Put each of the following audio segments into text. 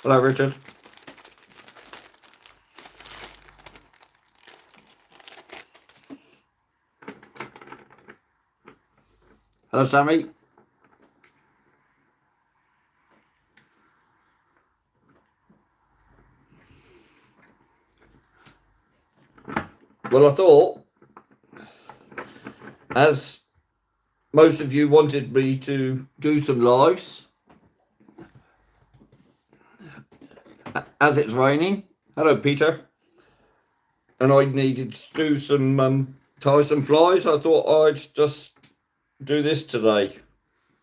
Hello, Richard. Hello, Sammy. Well, I thought, as most of you wanted me to do some lives, as it's raining. Hello, Peter. And I needed to do some tie some flies. I thought I'd just do this today.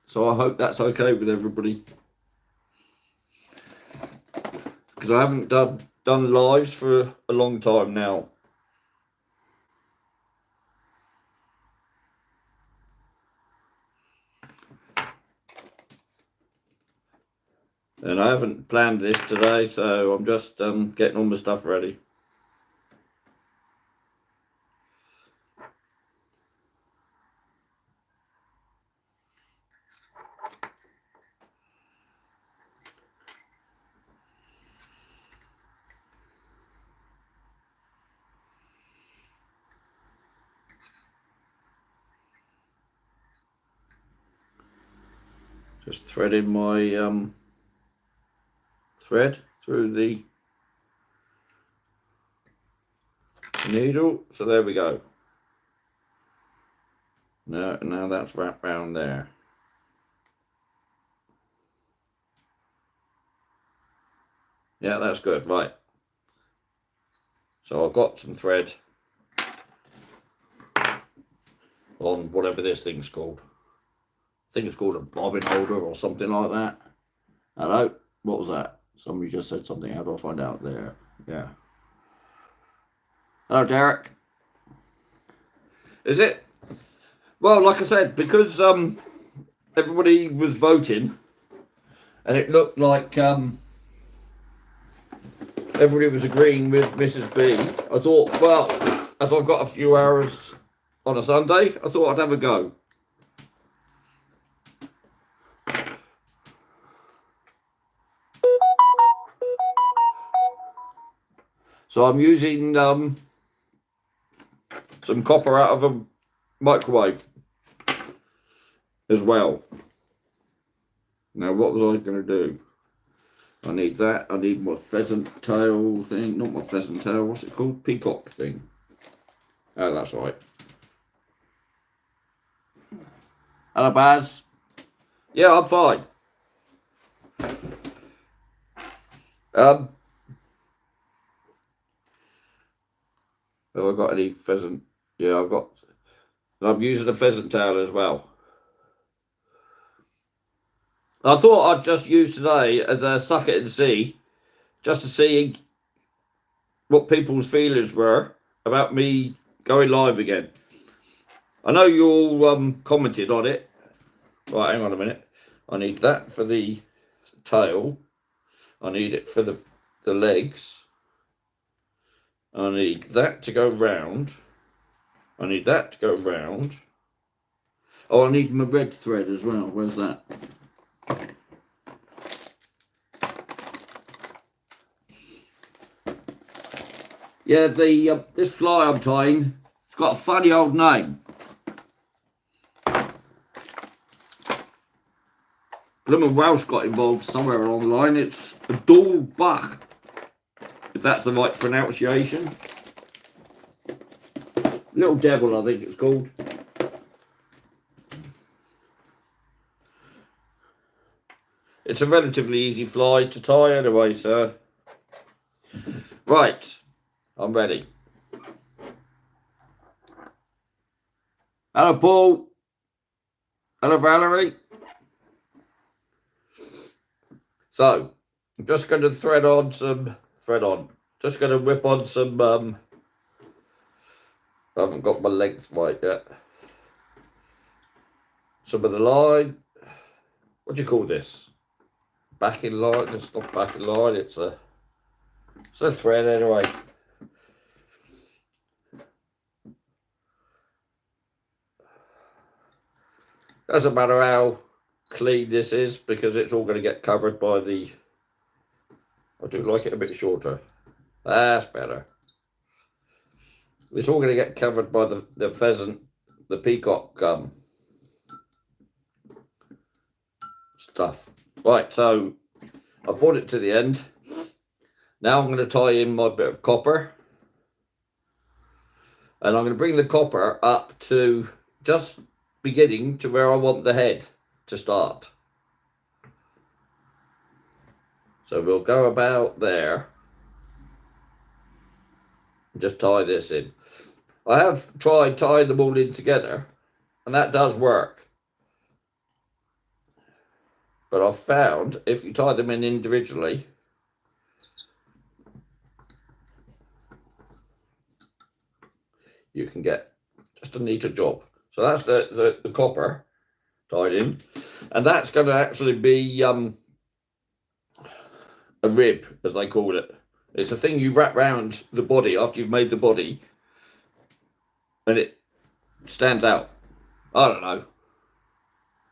So I hope that's okay with everybody, because I haven't done lives for a long time now. And I haven't planned this today, so I'm just getting all my stuff ready. Just threading my thread through the needle. So there we go. Now that's wrapped round there. Yeah, that's good. Right. So I've got some thread on whatever this thing's called. I think it's called a bobbin holder or something like that. Hello? What was that? Somebody just said something. How do I find out? There. Yeah. Hello, Derek. Is it? Well, like I said, because everybody was voting and it looked like everybody was agreeing with Mrs. B, I thought, well, as I've got a few hours on a Sunday, I thought I'd have a go. So I'm using some copper out of a microwave as well. Now, what was I going to do? I need that. I need my pheasant tail thing. Not my pheasant tail. What's it called? Peacock thing. Oh, that's right. Hello, Baz. Yeah, I'm fine. Have I got any pheasant? Yeah, I've got. I'm using a pheasant tail as well. I thought I'd just use today as a suck it and see, just to see what people's feelings were about me going live again. I know you all commented on it. Right, hang on a minute. I need that for the tail. I need it for the legs. I need that to go round. I need that to go round. Oh, I need my red thread as well. Where's that? Yeah, the this fly I'm tying, it's got a funny old name. Bloomin' Welsh got involved somewhere along the line. It's a Dool Buck, if that's the right pronunciation. Little Devil, I think it's called. It's a relatively easy fly to tie anyway, so. Right, I'm ready. Hello, Paul. Hello, Valerie. So, I'm just going to just going to whip on some, I haven't got my length right yet. Some of the line. What do you call this? Backing line. It's not backing line, it's a thread anyway. Doesn't matter how clean this is, because it's all going to get covered by the I do like it a bit shorter. That's better. It's all going to get covered by the pheasant, the peacock stuff. Right, so I brought it to the end. Now I'm going to tie in my bit of copper. And I'm going to bring the copper up to just beginning to where I want the head to start. So we'll go about there. Just tie this in. I have tried tying them all in together, and that does work. But I've found if you tie them in individually, you can get just a neater job. So that's the copper tied in. And that's going to actually be a rib, as they call it. It's a thing you wrap round the body after you've made the body, and it stands out. I don't know.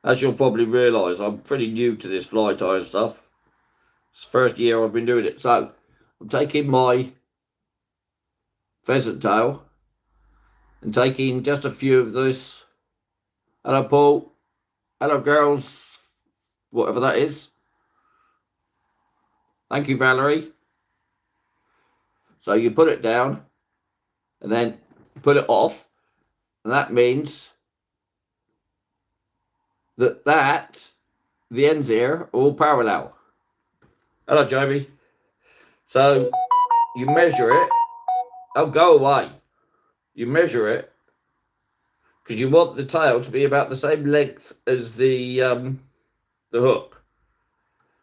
As you'll probably realise, I'm pretty new to this fly tying stuff. It's the first year I've been doing it. So I'm taking my pheasant tail and taking just a few of this. Hello, Paul. Hello, girls. Whatever that is. Thank you, Valerie. So you put it down and then put it off. And that means that the ends here are all parallel. Hello, Jamie. So you measure it. Oh, go away. You measure it because you want the tail to be about the same length as the hook.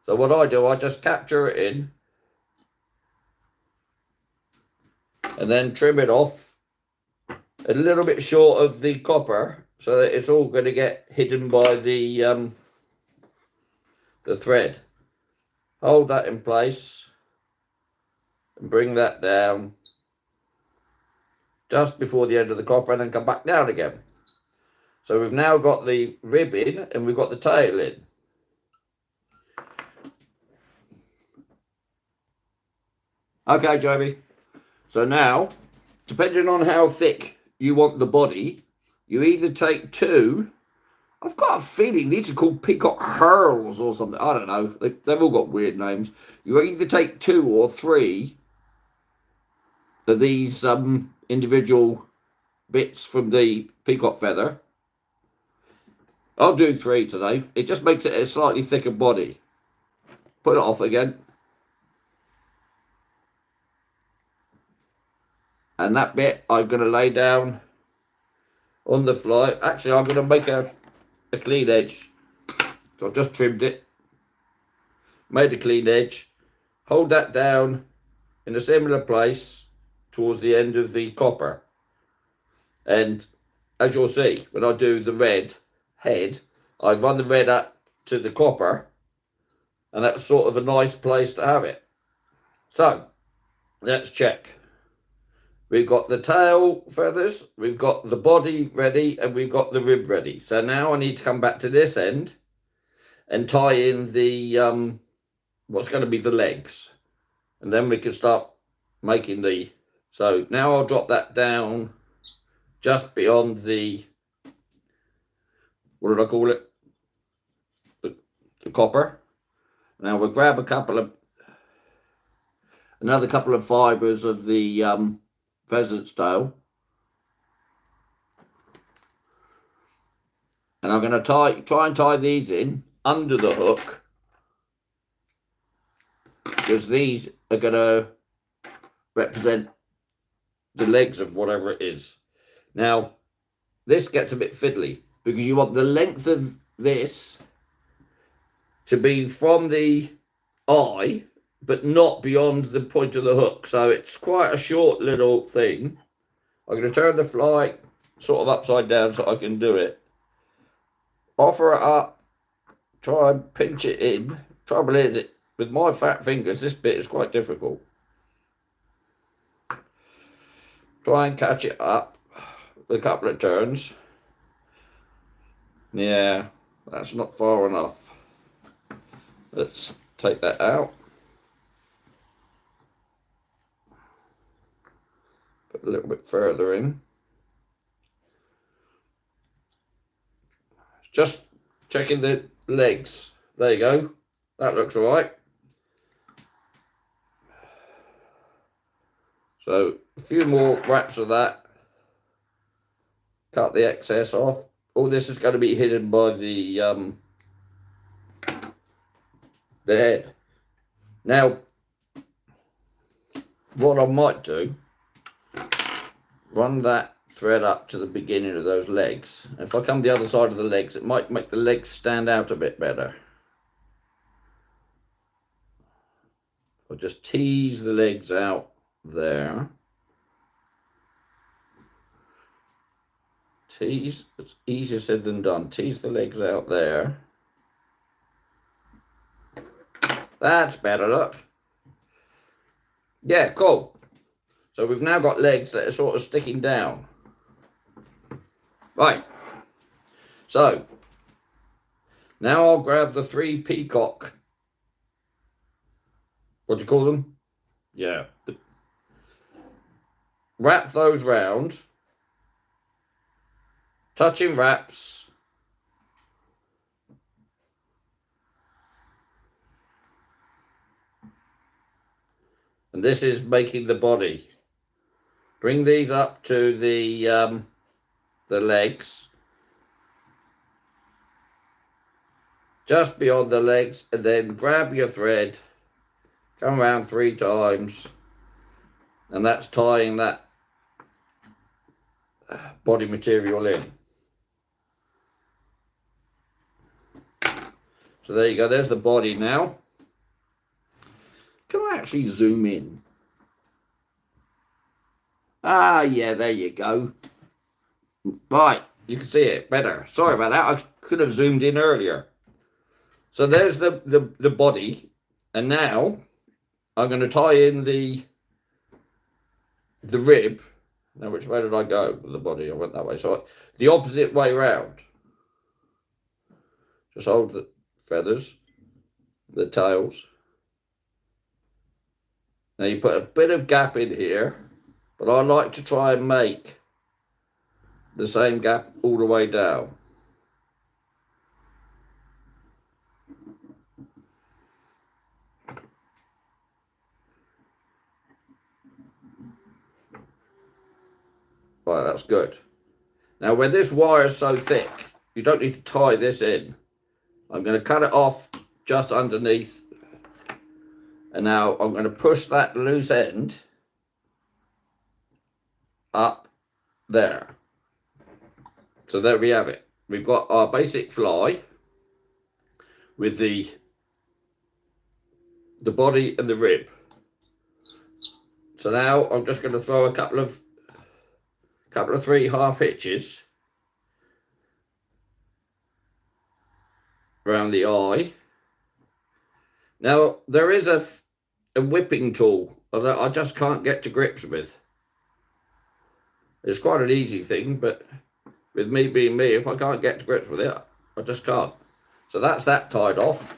So what I do, I just capture it in and then trim it off a little bit short of the copper so that it's all going to get hidden by the thread. Hold that in place and bring that down just before the end of the copper and then come back down again. So we've now got the rib in and we've got the tail in. Okay, Jamie. So now, depending on how thick you want the body, you either take two. I've got a feeling these are called peacock hurls or something. I don't know. They've all got weird names. You either take 2 or 3 of these individual bits from the peacock feather. I'll do 3 today. It just makes it a slightly thicker body. Put it off again. And that bit I'm going to lay down on the fly. Actually, I'm going to make a clean edge. So I've just trimmed it. Made a clean edge. Hold that down in a similar place towards the end of the copper. And as you'll see, when I do the red head, I run the red up to the copper. And that's sort of a nice place to have it. So, let's check. We've got the tail feathers, we've got the body ready, and we've got the rib ready. So now I need to come back to this end and tie in the what's going to be the legs. And then we can start making the... So now I'll drop that down just beyond the... What did I call it? The copper. Now we'll grab another couple of fibres of the pheasant's tail, and I'm going to try and tie these in under the hook because these are going to represent the legs of whatever it is. Now this gets a bit fiddly because you want the length of this to be from the eye but not beyond the point of the hook. So it's quite a short little thing. I'm going to turn the fly sort of upside down so I can do it. Offer it up. Try and pinch it in. Trouble is, with my fat fingers, this bit is quite difficult. Try and catch it up with a couple of turns. Yeah, that's not far enough. Let's take that out. Put a little bit further in. Just checking the legs. There you go. That looks all right. So a few more wraps of that. Cut the excess off. All this is going to be hidden by the head. Now, what I might do, run that thread up to the beginning of those legs. If I come the other side of the legs, it might make the legs stand out a bit better. I'll just tease the legs out there. Tease, it's easier said than done. Tease the legs out there. That's better, look. Yeah, cool. So we've now got legs that are sort of sticking down. Right. So, now I'll grab the 3 peacock. What do you call them? Yeah. Wrap those round. Touching wraps. And this is making the body. Bring these up to the legs. Just beyond the legs, and then grab your thread. Come around 3 times. And that's tying that body material in. So there you go, there's the body now. Can I actually zoom in? Ah, yeah, there you go. Right, you can see it better. Sorry about that, I could have zoomed in earlier. So there's the body, and now I'm going to tie in the rib. Now, which way did I go with the body? I went that way. So the opposite way round. Just hold the feathers, the tails. Now you put a bit of gap in here, but I like to try and make the same gap all the way down. Right, that's good. Now, where this wire is so thick, you don't need to tie this in. I'm going to cut it off just underneath. And now I'm going to push that loose end up there. So there we have it. We've got our basic fly with the body and the rib. So now I'm just going to throw a couple of 3 half hitches around the eye. Now there is a whipping tool that I just can't get to grips with. It's quite an easy thing, but with me being me, if I can't get to grips with it, I just can't. So that's that tied off.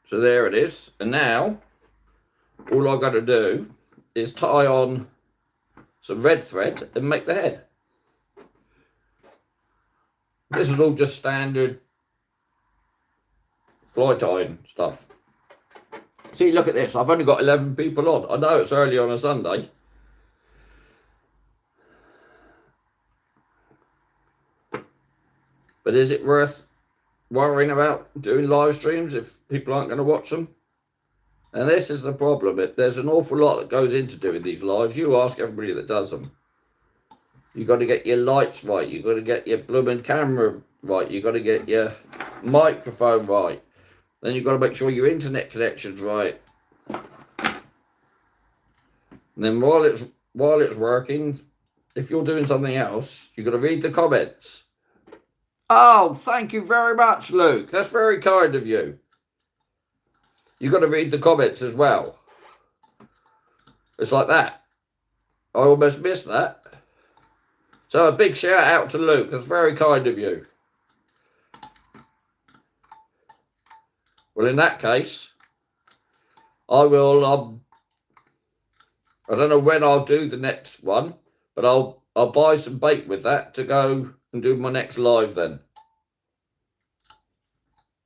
So there it is. And now, all I've got to do is tie on some red thread and make the head. This is all just standard fly tying stuff. See, look at this. I've only got 11 people on. I know it's early on a Sunday. But is it worth worrying about doing live streams if people aren't going to watch them? And this is the problem. There's an awful lot that goes into doing these lives. You ask everybody that does them. You've got to get your lights right. You've got to get your blooming camera right. You've got to get your microphone right. Then you've got to make sure your internet connection's right. And then while it's working, if you're doing something else, you've got to read the comments. Oh, thank you very much, Luke. That's very kind of you. You've got to read the comments as well. It's like that. I almost missed that. So a big shout out to Luke. That's very kind of you. Well, in that case, I will, I don't know when I'll do the next one, but I'll buy some bait with that to go and do my next live then.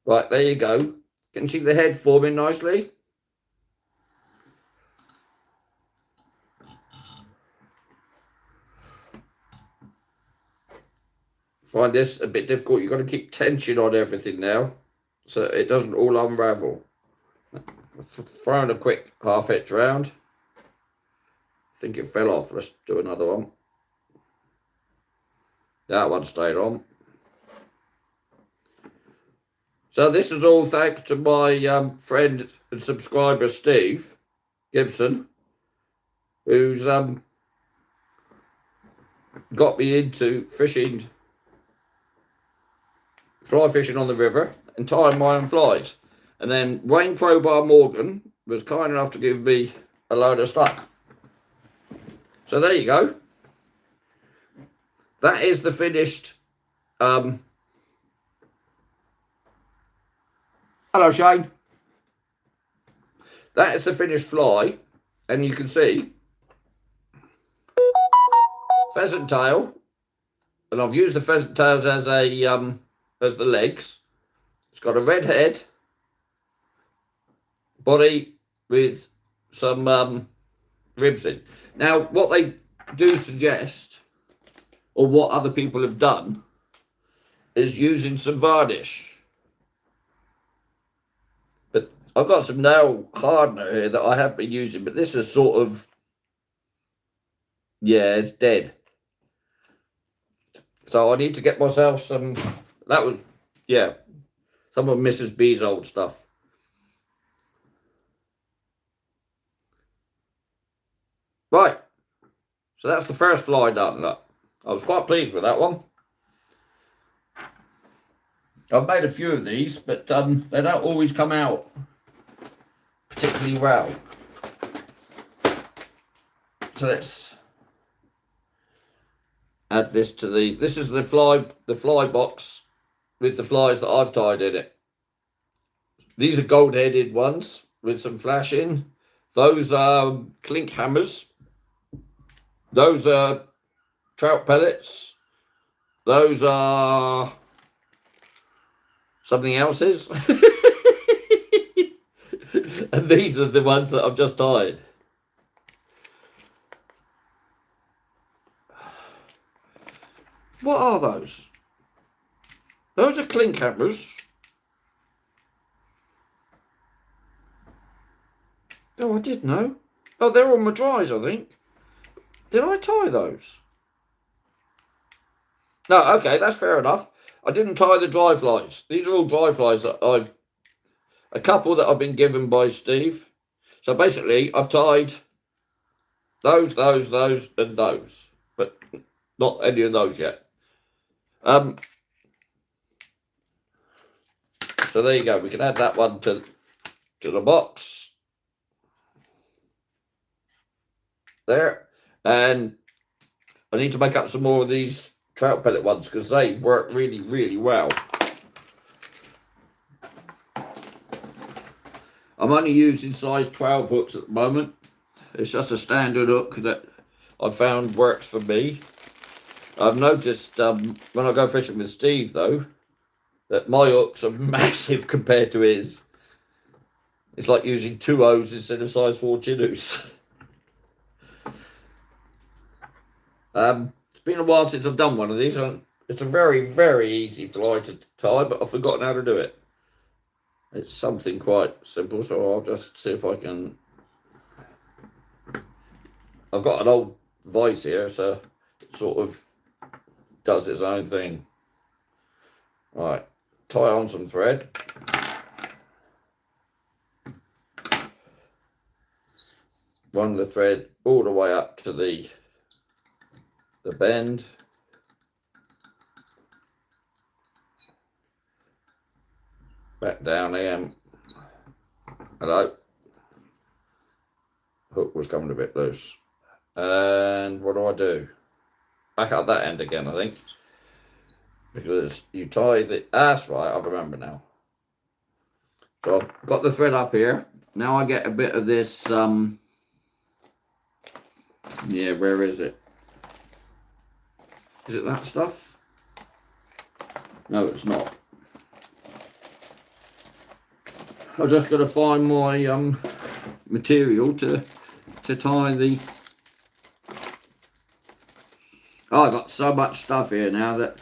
Right, there you go. Can you see the head forming nicely? Find this a bit difficult. You've got to keep tension on everything now, so it doesn't all unravel. Throwing a quick half hitch round. I think it fell off. Let's do another one. That one stayed on. So this is all thanks to my friend and subscriber Steve Gibson, who's got me into fishing, fly fishing on the river and tying my own flies. And then Wayne Crowbar Morgan was kind enough to give me a load of stuff. So there you go. That is the finished. Hello, Shane. That is the finished fly, and you can see pheasant tail, and I've used the pheasant tails as a as the legs. It's got a red head, body with some ribs in. Now, what they do suggest, or what other people have done, is using some varnish. But I've got some nail hardener here that I have been using, but this is sort of, yeah, it's dead. So I need to get myself some, that was, yeah, some of Mrs. B's old stuff. Right, so that's the first fly done. Look, I was quite pleased with that one. I've made a few of these, but they don't always come out particularly well. So let's add this to this is the fly box with the flies that I've tied in it. These are gold-headed ones with some flashing. Those are clink hammers. Those are trout pellets. Those are something else's. And these are the ones that I've just tied. What are those? Those are clink hammers. Oh, I did know. Oh, they're on my dries, I think. Did I tie those? No, okay, that's fair enough. I didn't tie the dry flies. These are all dry flies that a couple that I've been given by Steve. So basically, I've tied those, and those, but not any of those yet. So there you go. We can add that one to the box. There. And I need to make up some more of these trout pellet ones because they work really, really well. I'm only using size 12 hooks at the moment. It's just a standard hook that I found works for me. I've noticed when I go fishing with Steve, though, that my hooks are massive compared to his. It's like using 2 O's instead of size 4 Chinos. It's been a while since I've done one of these. It's a very, very easy fly to tie, but I've forgotten how to do it. It's something quite simple, so I'll just see if I can. I've got an old vise here, so it sort of does its own thing. Right, tie on some thread. Run the thread all the way up to the bend. Back down again. Hello. Hook was coming a bit loose. And what do? Back up that end again, I think. Because you tie the... That's right, I remember now. So I've got the thread up here. Now I get a bit of this, yeah, where is it? Is it that stuff? No, it's not. I'm just going to find my material to tie the... Oh, I've got so much stuff here now that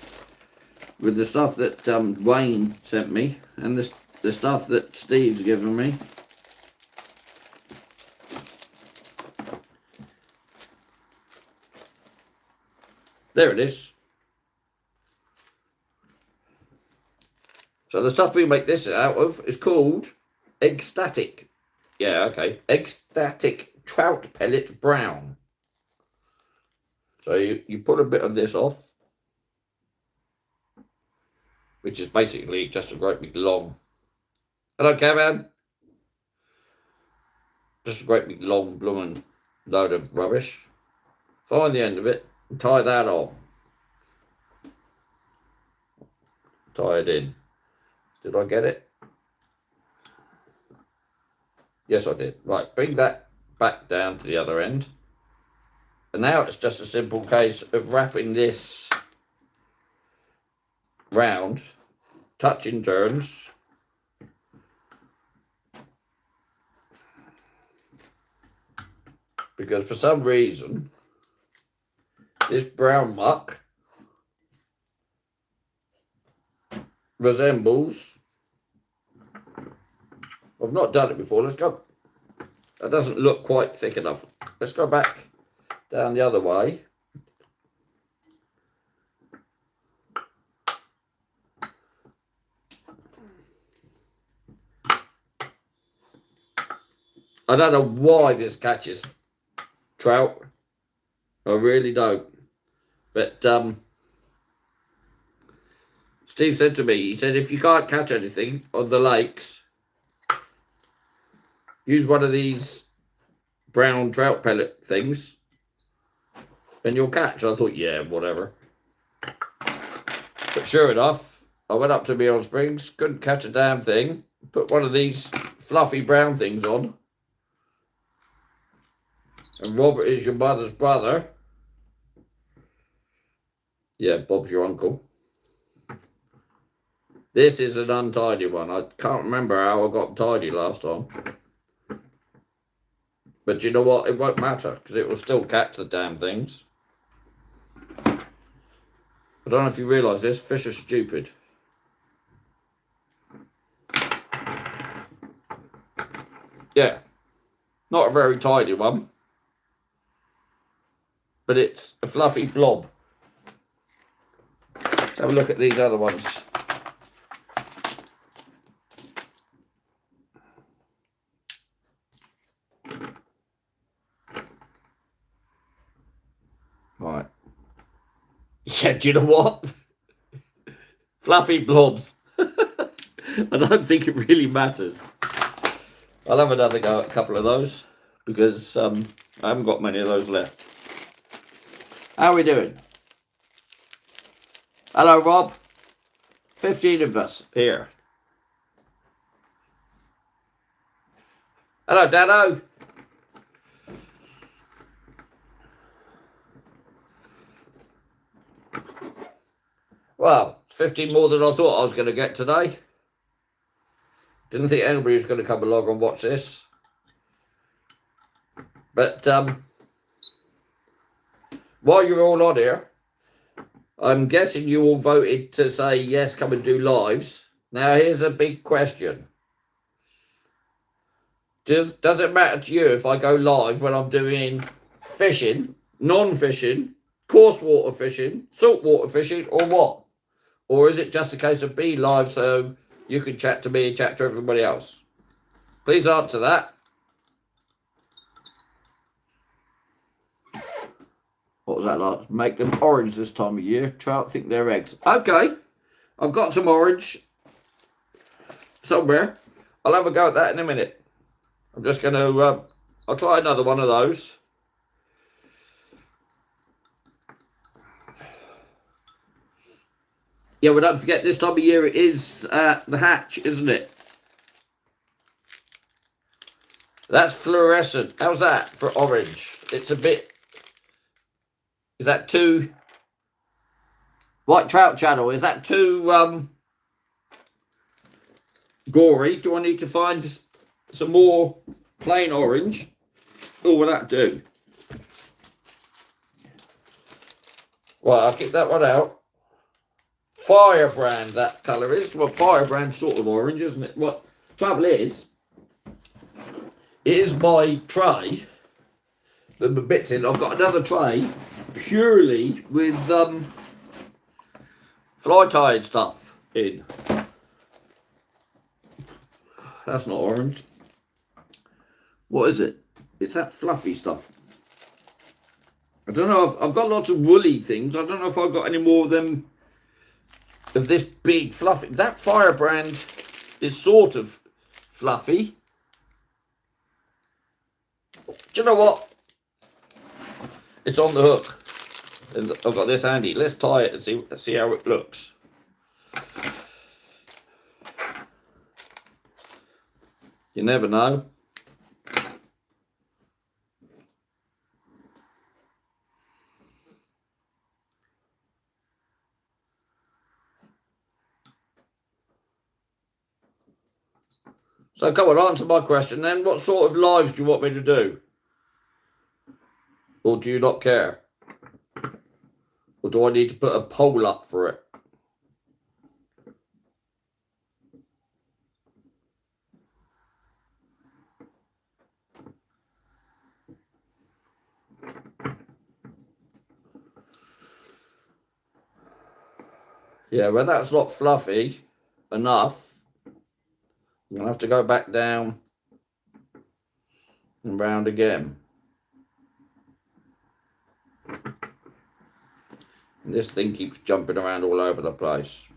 with the stuff that Wayne sent me and the stuff that Steve's given me. There it is. So the stuff we make this out of is called Ecstatic. Yeah, okay. Ecstatic Trout Pellet Brown. So you put a bit of this off, which is basically just a great big long... Hello, Kevin. Just a great big long blooming load of rubbish. Find the end of it and tie that on. Tie it in. Did I get it? Yes, I did. Right, bring that back down to the other end. And now it's just a simple case of wrapping this round, touching turns. Because for some reason, this brown muck resembles... I've not done it before. Let's go. That doesn't look quite thick enough. Let's go back down the other way. I don't know why this catches trout. I really don't. But Steve said to me, he said, if you can't catch anything on the lakes, use one of these brown trout pellet things and you'll catch. I thought, yeah, whatever. But sure enough, I went up to Beyond Springs, couldn't catch a damn thing. Put one of these fluffy brown things on. And Robert is your mother's brother. Yeah, Bob's your uncle. This is an untidy one. I can't remember how I got tidy last time. But you know what? It won't matter because it will still catch the damn things. I don't know if you realise this. Fish are stupid. Yeah. Not a very tidy one. But it's a fluffy blob. Let's have a look at these other ones. Right. Yeah, do you know what? Fluffy blobs. I don't think it really matters. I'll have another go at a couple of those because I haven't got many of those left. How are we doing? Hello, Rob. 15 of us here. Hello, Dano. Well, 15 more than I thought I was going to get today. Didn't think anybody was going to come along and watch this. But while you're all on here, I'm guessing you all voted to say, yes, come and do lives. Now, here's a big question. Does it matter to you if I go live when I'm doing fishing, non-fishing, coarse water fishing, saltwater fishing, or what? Or is it just a case of be live so you can chat to me and chat to everybody else? Please answer that. What was that like? Make them orange this time of year. Trout think they're eggs. Okay. I've got some orange somewhere. I'll have a go at that in a minute. I'm just going to... I'll try another one of those. Yeah, well, don't forget, this time of year it is the hatch, isn't it? That's fluorescent. How's that for orange? It's a bit... Is that too... White Trout Channel, is that too gory? Do I need to find some more plain orange? Or will that do? Well, I'll keep that one out. Firebrand, that colour is. Well, Firebrand sort of orange, isn't it? What trouble is, it is my tray that the bits in. I've got another tray purely with fly tied stuff in. That's not orange. What is it? It's that fluffy stuff. I don't know. I've got lots of woolly things. I don't know if I've got any more of them. Of this big fluffy. That Firebrand is sort of fluffy. Do you know what? It's on the hook. And I've got this handy. Let's tie it and see how it looks. You never know. So come on, answer my question then. What sort of lives do you want me to do? Or do you not care? Or do I need to put a poll up for it? Yeah, well, that's not fluffy enough. I'm going to have to go back down and round again. And this thing keeps jumping around all over the place.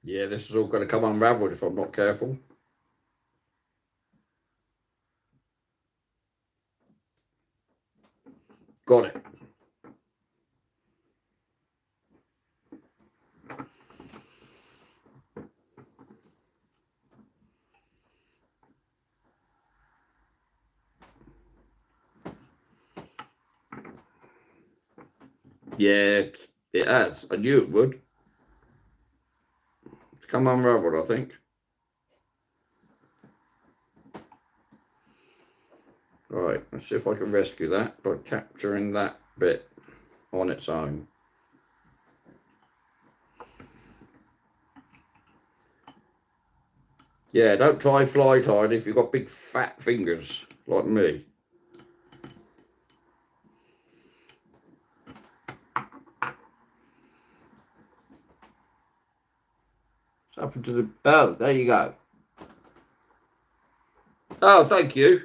Yeah, this is all going to come unravelled if I'm not careful. Got it. Yeah, it has. I knew it would. It's come unravelled, I think. Right, let's see if I can rescue that by capturing that bit on its own. Yeah, don't try fly tied if you've got big fat fingers like me. What's happened to the... Oh, there you go. Oh, thank you.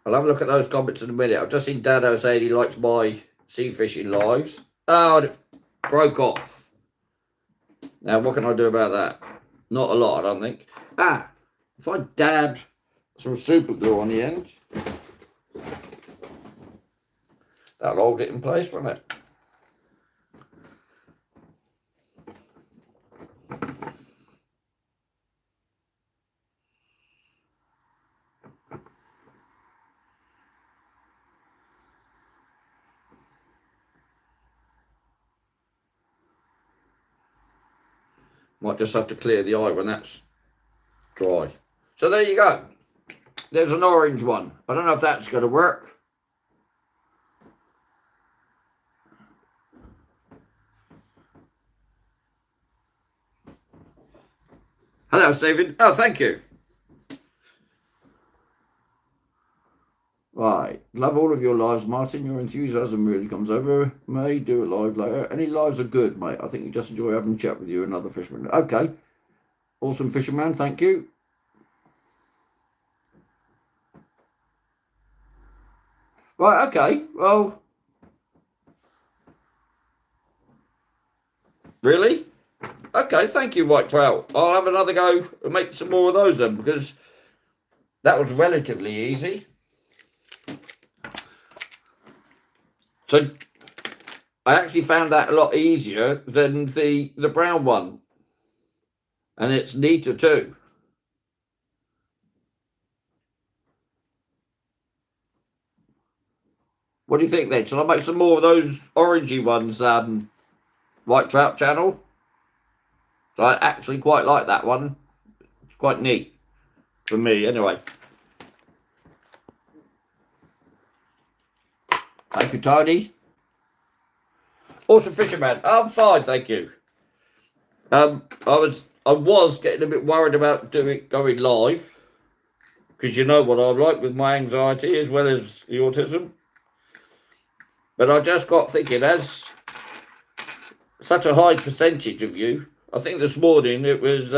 I'll have a look at those comments in a minute. I've just seen Dado saying he likes my sea fishing lives. Oh, and it broke off. Now, what can I do about that? Not a lot, I don't think. Ah, if I dab some super glue on the end, that'll hold it in place, won't it? Might just have to clear the eye when that's dry. So there you go. There's an orange one. I don't know if that's going to work. Hello, Stephen. Oh, thank you. Right. Love all of your lives, Martin. Your enthusiasm really comes over. May do it live later. Any lives are good, mate. I think you just enjoy having a chat with you and other fishermen. Okay. Awesome fisherman. Thank you. Right. Okay. Well. Really? Okay. Thank you, white trout. I'll have another go and make some more of those then, because that was relatively easy. So I actually found that a lot easier than the brown one. And it's neater too. What do you think then? Shall I make some more of those orangey ones, white trout channel? So I actually quite like that one. It's quite neat for me anyway. Thank you, Tony. Awesome fisherman. I'm fine, thank you. I was getting a bit worried about going live, because you know what I'm like with my anxiety as well as the autism. But I just got thinking, as such a high percentage of you, I think this morning it was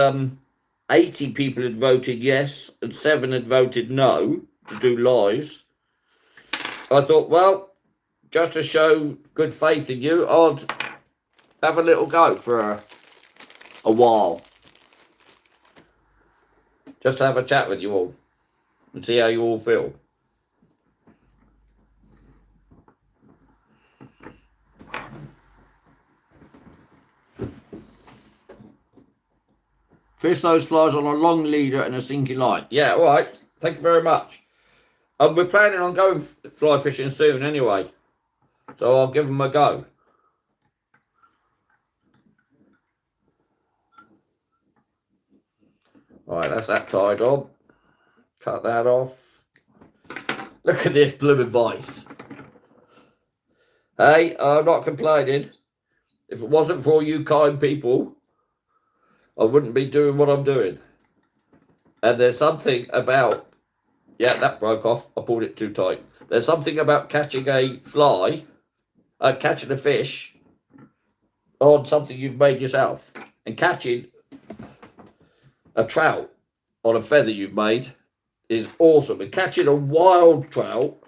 80 people had voted yes and 7 had voted no to do lives. I thought, well, just to show good faith in you, I'd have a little go for a while. Just to have a chat with you all and see how you all feel. Fish those flies on a long leader and a sinking line. Yeah, all right. Thank you very much. We're planning on going fly fishing soon anyway, so I'll give them a go. All right, that's that tied on. Cut that off. Look at this blooming vice. Hey, I'm not complaining. If it wasn't for you kind people, I wouldn't be doing what I'm doing. And there's something about... Yeah, that broke off. I pulled it too tight. There's something about catching a fly, catching a fish on something you've made yourself, and catching a trout on a feather you've made is awesome. And catching a wild trout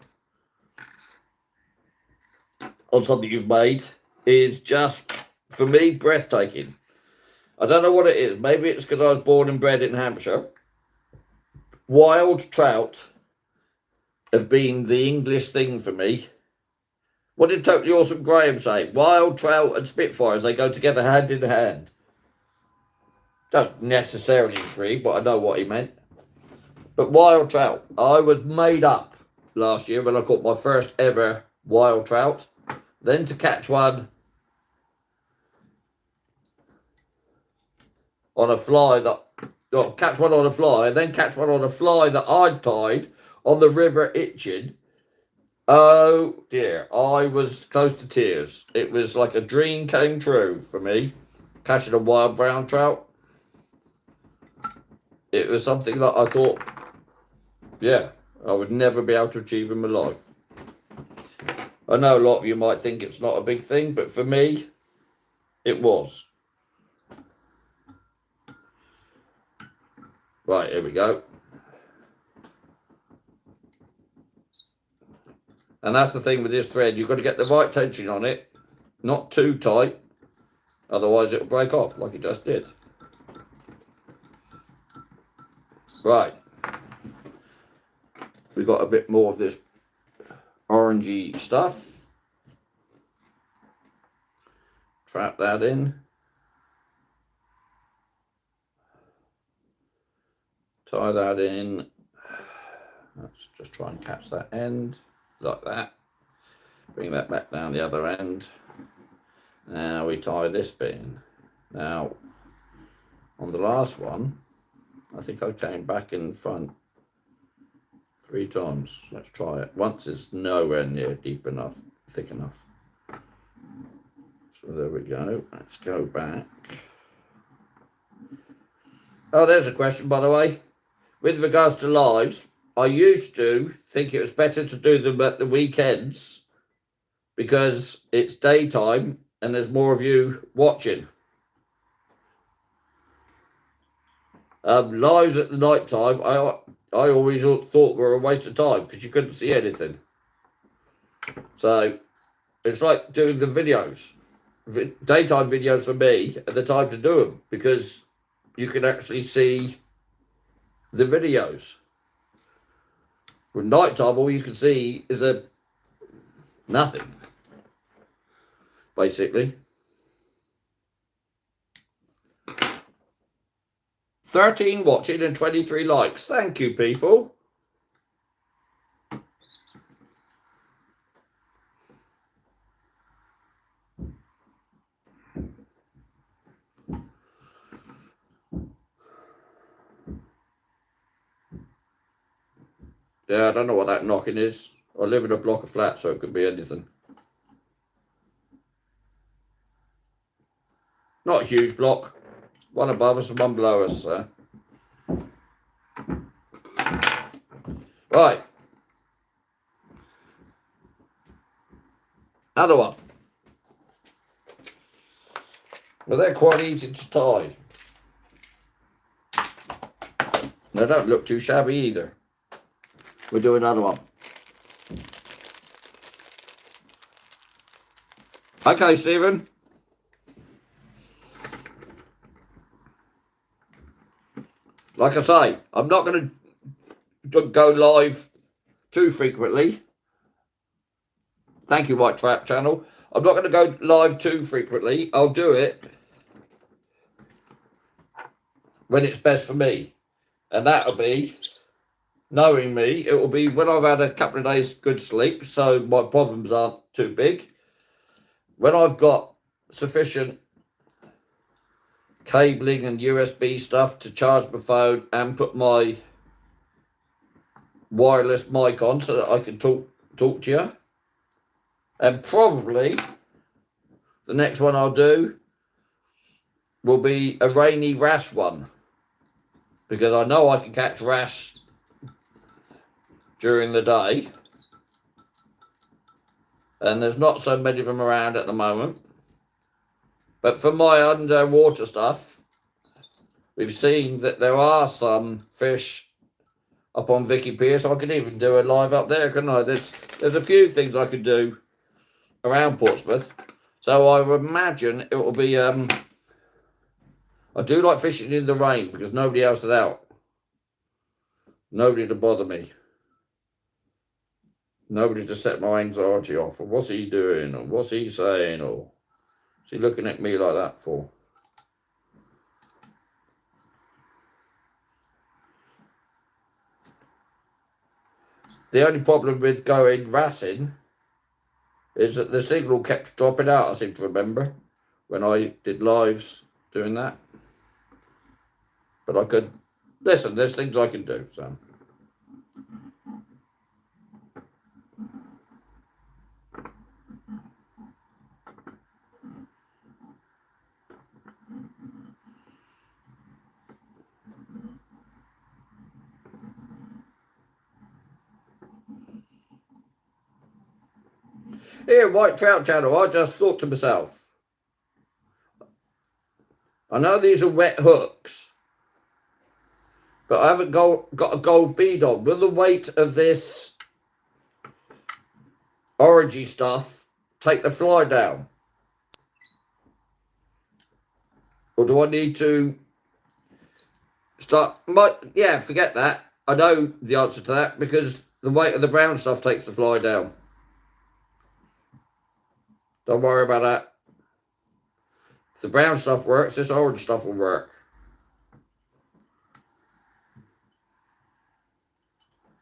on something you've made is just, for me, breathtaking. I don't know what it is. Maybe it's because I was born and bred in Hampshire. Wild trout have been the English thing for me. What did Totally Awesome Graham say? Wild trout and spitfires, they go together hand in hand. Don't necessarily agree, but I know what he meant. But wild trout, I was made up last year when I caught my first ever wild trout. Then to catch one on a fly that... Oh, catch one on a fly, and then catch one on a fly that I'd tied on the river Itchen. Oh dear, I was close to tears. It was like a dream came true for me, catching a wild brown trout. It was something that I thought, yeah, I would never be able to achieve in my life. I know a lot of you might think it's not a big thing, but for me, it was. Right, here we go. And that's the thing with this thread. You've got to get the right tension on it, not too tight. Otherwise, it'll break off like it just did. Right. We've got a bit more of this orangey stuff. Trap that in. Tie that in. Let's just try and catch that end like that. Bring that back down the other end. Now we tie this bit in. Now On the last one, I think I came back in front 3 times. Let's try it. Once it's nowhere near deep enough, thick enough. So there we go. Let's go back. Oh, there's a question, by the way. With regards to lives, I used to think it was better to do them at the weekends because it's daytime and there's more of you watching. Lives at the night time, I always thought were a waste of time because you couldn't see anything. So it's like doing the videos. Daytime videos for me are the time to do them because you can actually see the videos. With nighttime, all you can see is nothing, basically. 13 watching and 23 likes. Thank you, people. Yeah, I don't know what that knocking is. I live in a block of flats, so it could be anything. Not a huge block. One above us and one below us. So. Right. Another one. Well, they're quite easy to tie. They don't look too shabby either. We'll do another one. Okay, Stephen. Like I say, I'm not going to go live too frequently. Thank you, White Trap Channel. I'm not going to go live too frequently. I'll do it when it's best for me. And that'll be, knowing me, it will be when I've had a couple of days good sleep, so my problems aren't too big. When I've got sufficient cabling and USB stuff to charge my phone and put my wireless mic on so that I can talk to you. And probably the next one I'll do will be a rainy wrasse one, because I know I can catch wrasse during the day and there's not so many of them around at the moment. But for my underwater stuff, we've seen that there are some fish up on Vicky Pier, so I could even do a live up there, couldn't I? There's a few things I could do around Portsmouth. So I would imagine it will be, I do like fishing in the rain because nobody else is out. Nobody to bother me. Nobody to set my anxiety off. Or what's he doing? Or what's he saying? Or is he looking at me like that for? The only problem with going wrassing is that the signal kept dropping out, I seem to remember, when I did lives doing that. But I could, listen, there's things I can do, so. Here, White Trout Channel, I just thought to myself, I know these are wet hooks, but I haven't got a gold bead on. Will the weight of this Orangey stuff take the fly down? Or do I need to start? Yeah, forget that. I know the answer to that because the weight of the brown stuff takes the fly down. Don't worry about that. If the brown stuff works, this orange stuff will work.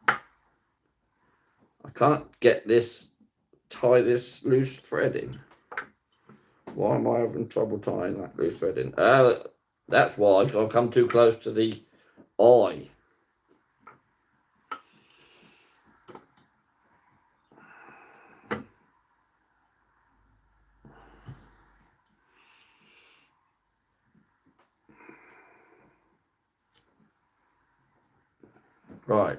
I can't get this, tie this loose thread in. Why am I having trouble tying that loose thread in? That's why, because I've come too close to the eye. Right.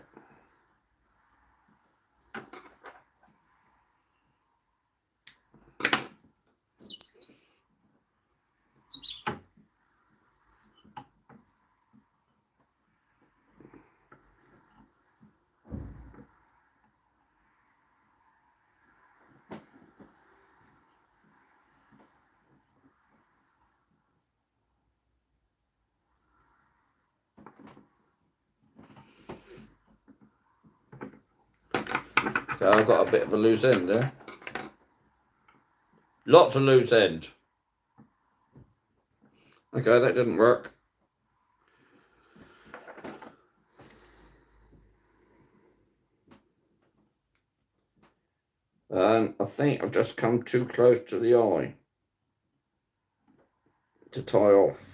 Okay, I've got a bit of a loose end there. Lots of loose end. Okay, that didn't work. And I think I've just come too close to the eye to tie off.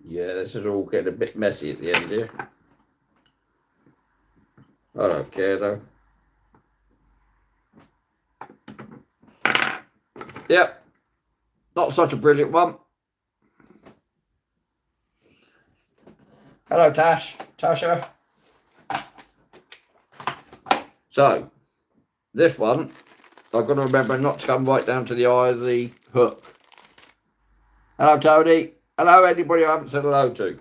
Yeah, this is all getting a bit messy at the end here. I don't care though. Yep, not such a brilliant one. Hello, Tasha. So, this one, I've got to remember not to come right down to the eye of the hook. Hello, Tony. Hello, anybody I haven't said hello to.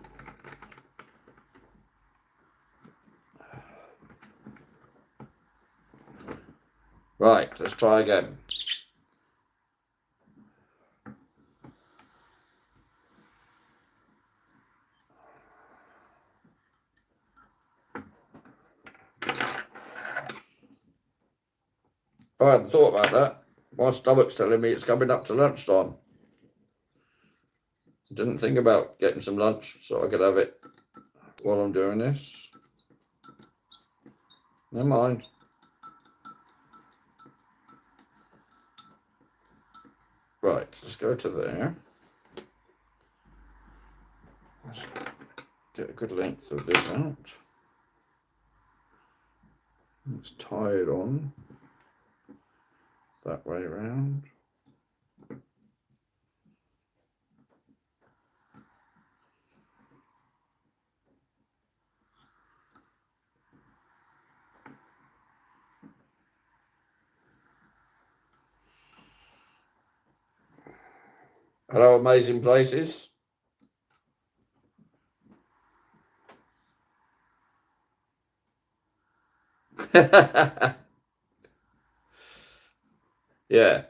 Right, let's try again. I hadn't thought about that. My stomach's telling me it's coming up to lunchtime. Didn't think about getting some lunch so I could have it while I'm doing this. Never mind. Right, let's go to there. Let's get a good length of this out. Let's tie it on that way around. Hello, amazing places. Yeah.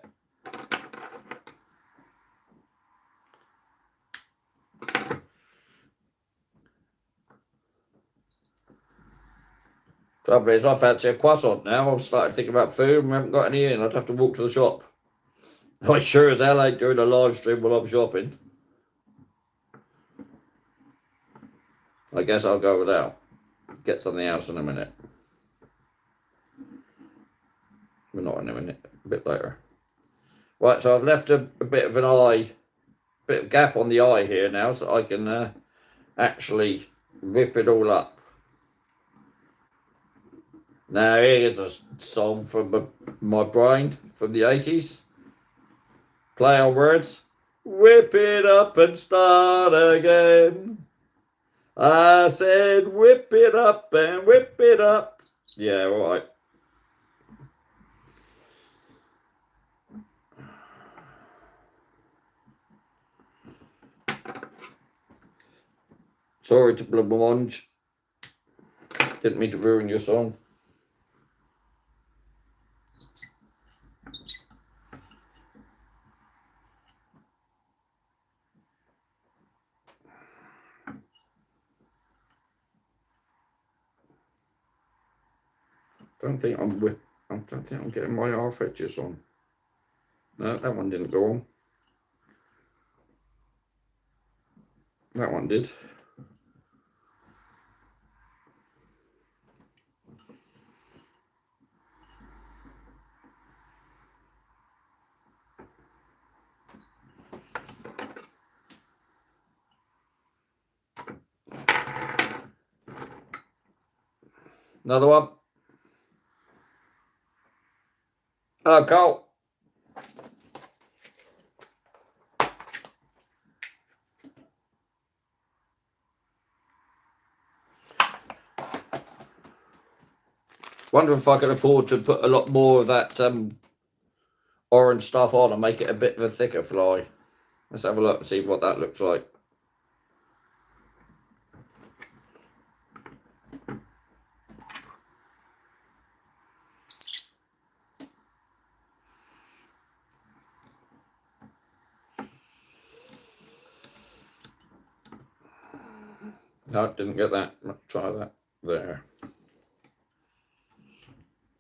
Trouble is, I fancy a croissant now. I've started thinking about food and we haven't got any in. I'd have to walk to the shop. I sure as hell ain't doing a live stream while I'm shopping. I guess I'll go without. Get something else in a minute. Well, not in a minute, a bit later. Right, so I've left a bit of an eye, bit of gap on the eye here now, so I can actually rip it all up. Now here's a song from my brain from the 80s. Play on words. Whip it up and start again. I said whip it up and whip it up. Yeah, all right. Sorry to Blancmange. Didn't mean to ruin your song. I don't think I'm getting my half edges on. No, that one didn't go on. That one did. Another one. Hello, Cole. Wonder if I can afford to put a lot more of that orange stuff on and make it a bit of a thicker fly. Let's have a look and see what that looks like. No, didn't get that. Let's try that. There.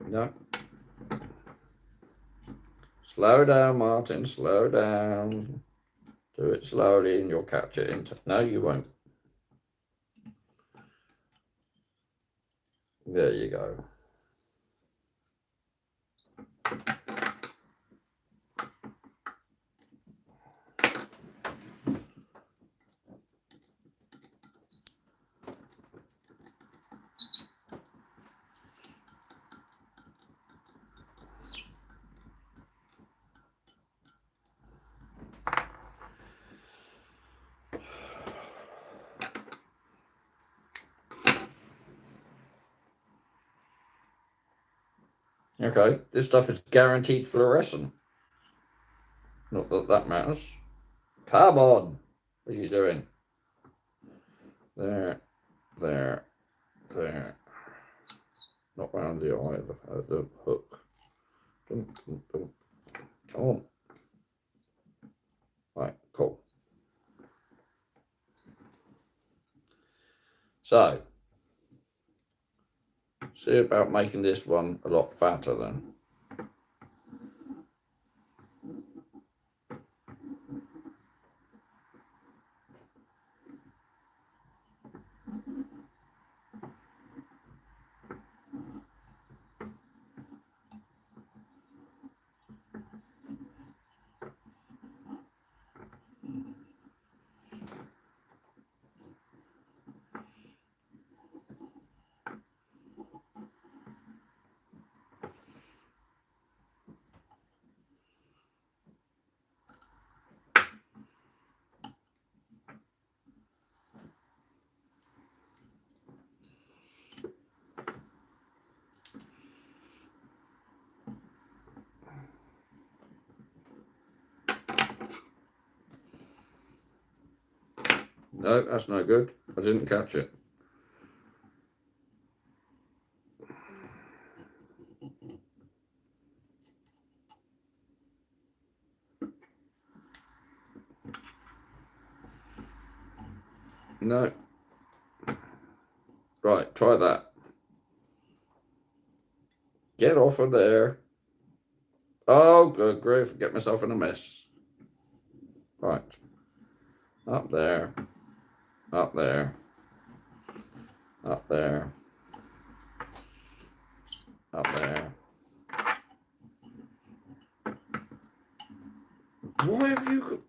No. Slow down, Martin. Slow down. Do it slowly and you'll catch it into... No, you won't. There you go. Okay, this stuff is guaranteed fluorescent. Not that that matters. Come on. What are you doing? There, there, there. Not round the eye of the hook. Come on. Right, cool. So, see about making this one a lot fatter then. No, that's no good. I didn't catch it. No. Right, try that. Get off of there. Oh, good grief. Get myself in a mess. Right. Up there. Up there. Up there. Up there. Why have you...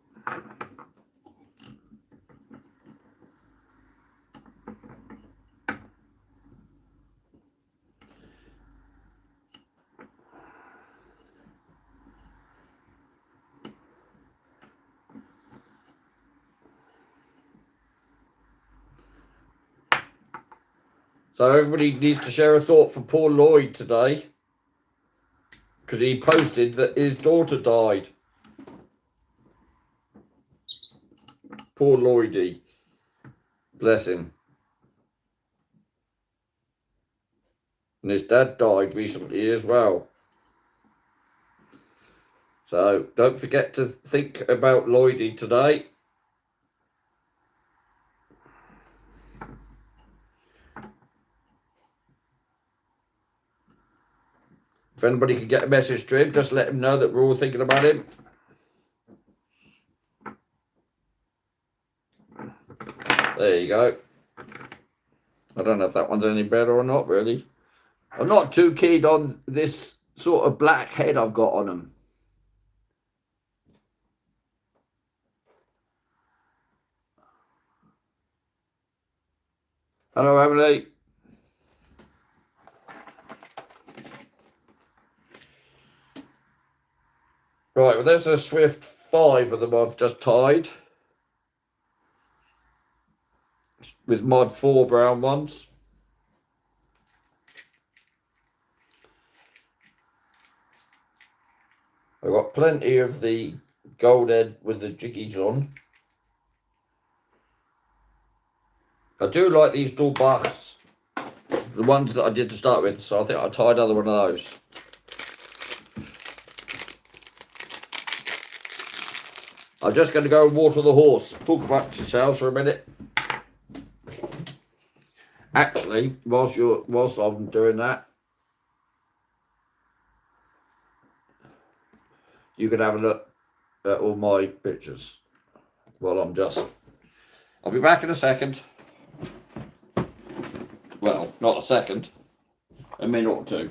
So everybody needs to share a thought for poor Lloyd today, because he posted that his daughter died. Poor Lloydie. Bless him. And his dad died recently as well. So don't forget to think about Lloydie today. If anybody can get a message to him, just let him know that we're all thinking about him. There you go. I don't know if that one's any better or not, really. I'm not too keen on this sort of black head I've got on him. Hello, Emily. Right, well, there's a swift 5 of them I've just tied with my 4 brown ones. I've got plenty of the gold head with the jiggies on. I do like these dual bucks, the ones that I did to start with, so I think I tied another one of those. I'm just going to go and water the horse. Talk about yourselves for a minute. Actually, whilst I'm doing that, you can have a look at all my pictures while I'll be back in a second. Well, not a second, a minute or two.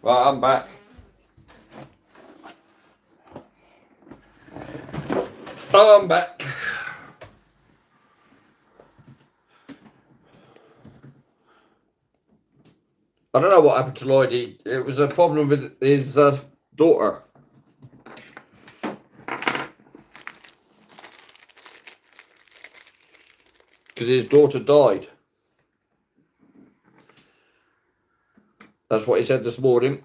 Right, I'm back. I'm back. I don't know what happened to Lloydie. It was a problem with his daughter. Because his daughter died. That's what he said this morning.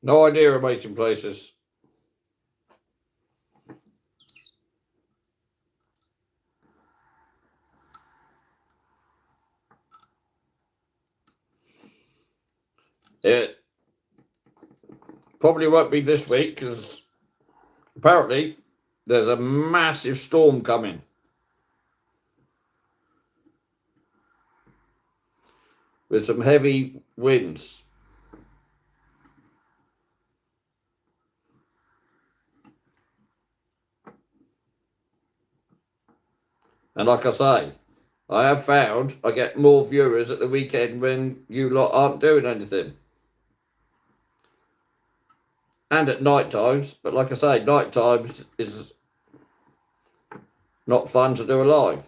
No idea of mating places. It probably won't be this week because apparently there's a massive storm coming. With some heavy winds. And like I say, I have found I get more viewers at the weekend when you lot aren't doing anything. And at night times, but like I say, night times is not fun to do a live.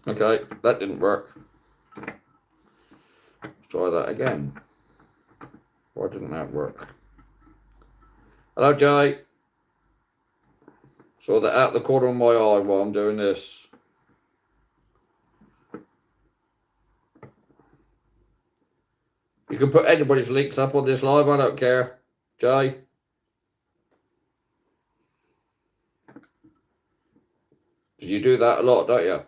Okay, that didn't work. Let's try that again. Why didn't that work? Hello, Jay. Saw that out the corner of my eye while I'm doing this. You can put anybody's links up on this live, I don't care. Jay. You do that a lot, don't you?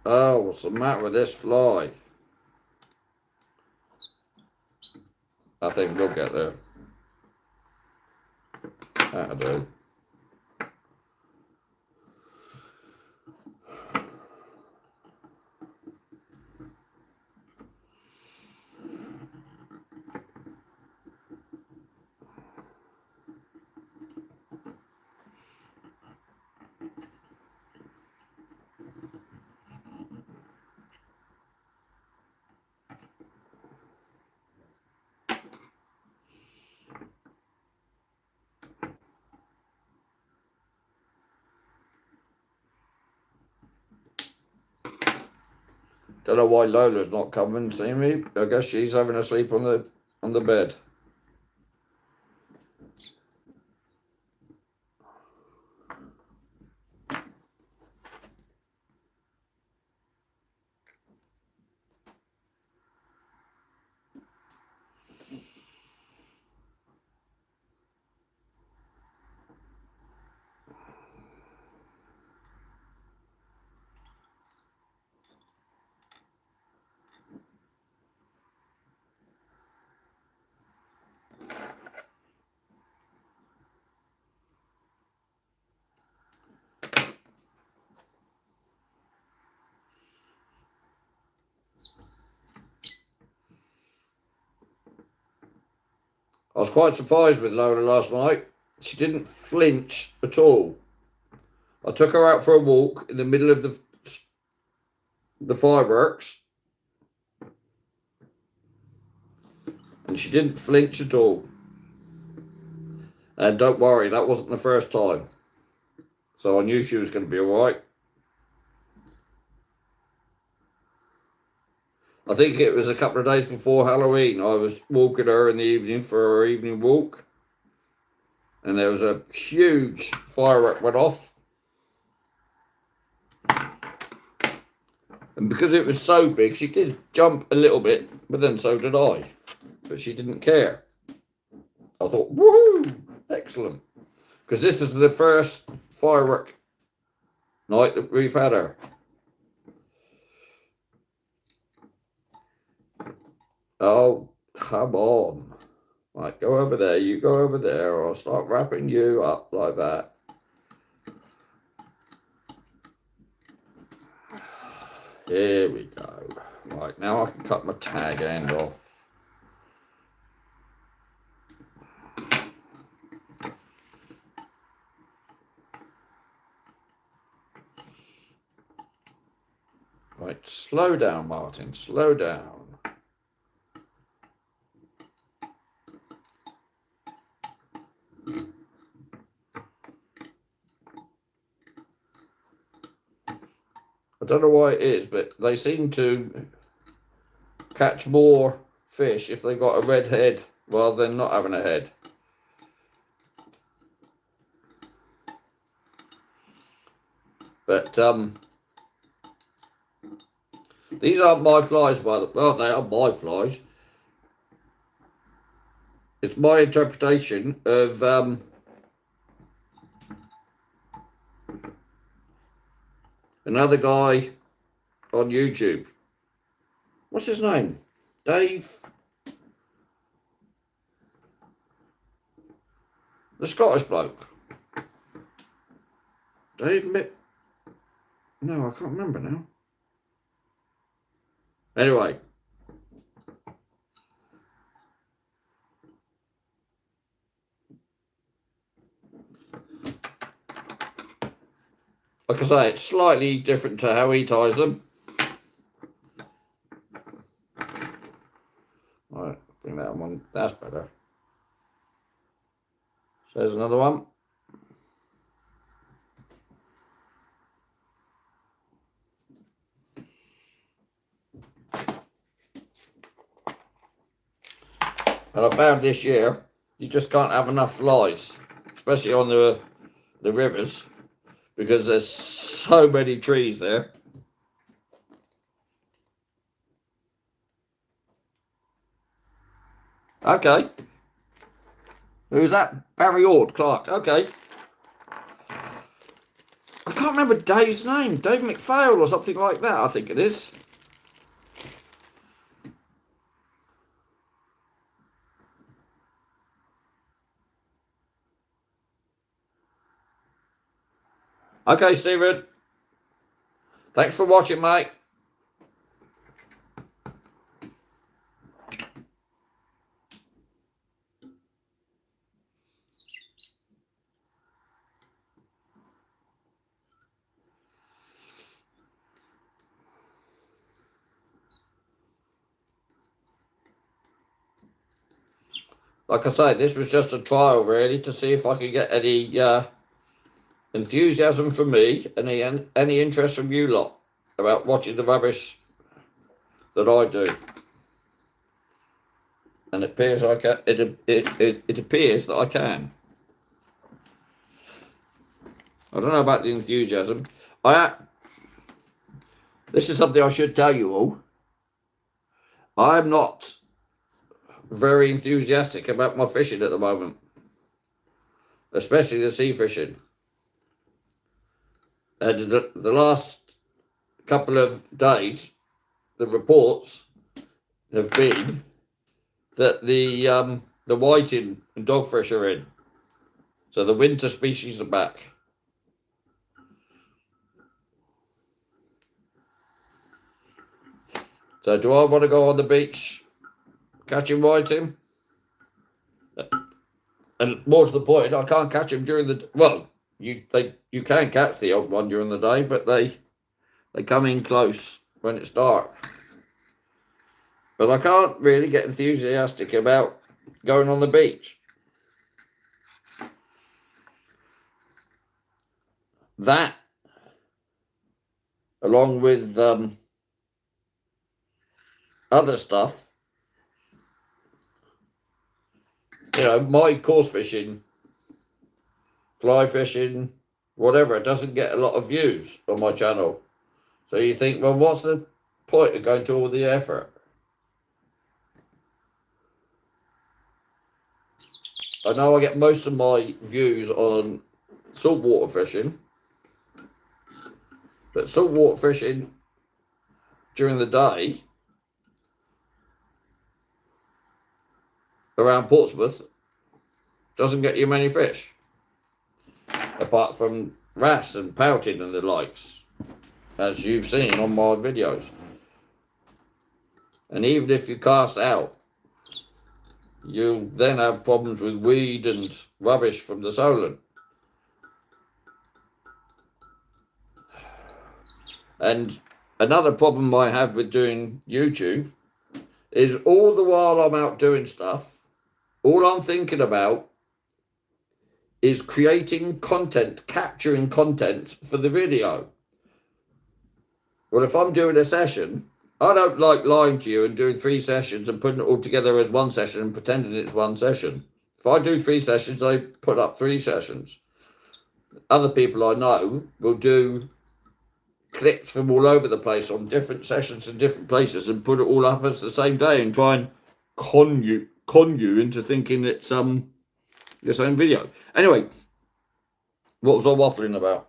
Oh, what's the matter with this fly? I think we'll get there. That'll do. Don't know why Lola's not coming to see me. I guess she's having a sleep on the bed. I was quite surprised with Lola last night. She didn't flinch at all. I took her out for a walk in the middle of the fireworks, and she didn't flinch at all. And don't worry, that wasn't the first time. So I knew she was going to be all right. I think it was a couple of days before Halloween. I was walking her in the evening for her evening walk. And there was a huge firework went off. And because it was so big, she did jump a little bit, but then so did I. But she didn't care. I thought, woohoo, excellent. Because this is the first firework night that we've had her. Oh, come on. Right, go over there, you go over there, or I'll start wrapping you up like that. Here we go. Right, now I can cut my tag end off. Right, slow down, Martin, slow down. don't know why it is, but they seem to catch more fish if they got a red head rather than not having a head. But these aren't my flies, by the way. Well, they are my flies. It's my interpretation of another guy on YouTube. What's his name? Dave? The Scottish bloke. Dave No, I can't remember now. Anyway. Like I say, it's slightly different to how he ties them. Right, bring that one. That's better. So there's another one. And I found this year, you just can't have enough flies, especially on the rivers, because there's so many trees there. Okay. Who's that? Barry Ord, Clark. Okay. I can't remember Dave's name. Dave McPhail or something like that, I think it is. Okay, Stephen. Thanks for watching, mate. Like I say, this was just a trial, really, to see if I could get any enthusiasm from me, any interest from you lot about watching the rubbish that I do. And it appears I can. It appears that I can. I don't know about the enthusiasm. This is something I should tell you all. I'm not very enthusiastic about my fishing at the moment, especially the sea fishing. And the last couple of days, the reports have been that the whiting and dogfish are in, so the winter species are back. So do I want to go on the beach catching whiting? And more to the point, I can't catch them during the... Well, you can catch the odd one during the day, but they come in close when it's dark. But I can't really get enthusiastic about going on the beach. That, along with other stuff, you know, my coarse fishing, fly fishing, whatever, it doesn't get a lot of views on my channel. So you think, well, what's the point of going to all the effort? I know I get most of my views on saltwater fishing, but saltwater fishing during the day around Portsmouth doesn't get you many fish, apart from wrasse and pouting and the likes, as you've seen on my videos. And even if you cast out, you'll then have problems with weed and rubbish from the solan. And another problem I have with doing YouTube is all the while I'm out doing stuff, all I'm thinking about is creating content, capturing content for the video. Well, if I'm doing a session, I don't like lying to you and doing 3 sessions and putting it all together as one session and pretending it's one session. If I do 3 sessions, I put up 3 sessions. Other people I know will do clips from all over the place on different sessions in different places and put it all up as the same day and try and con you into thinking it's the same video. Anyway, what was I waffling about?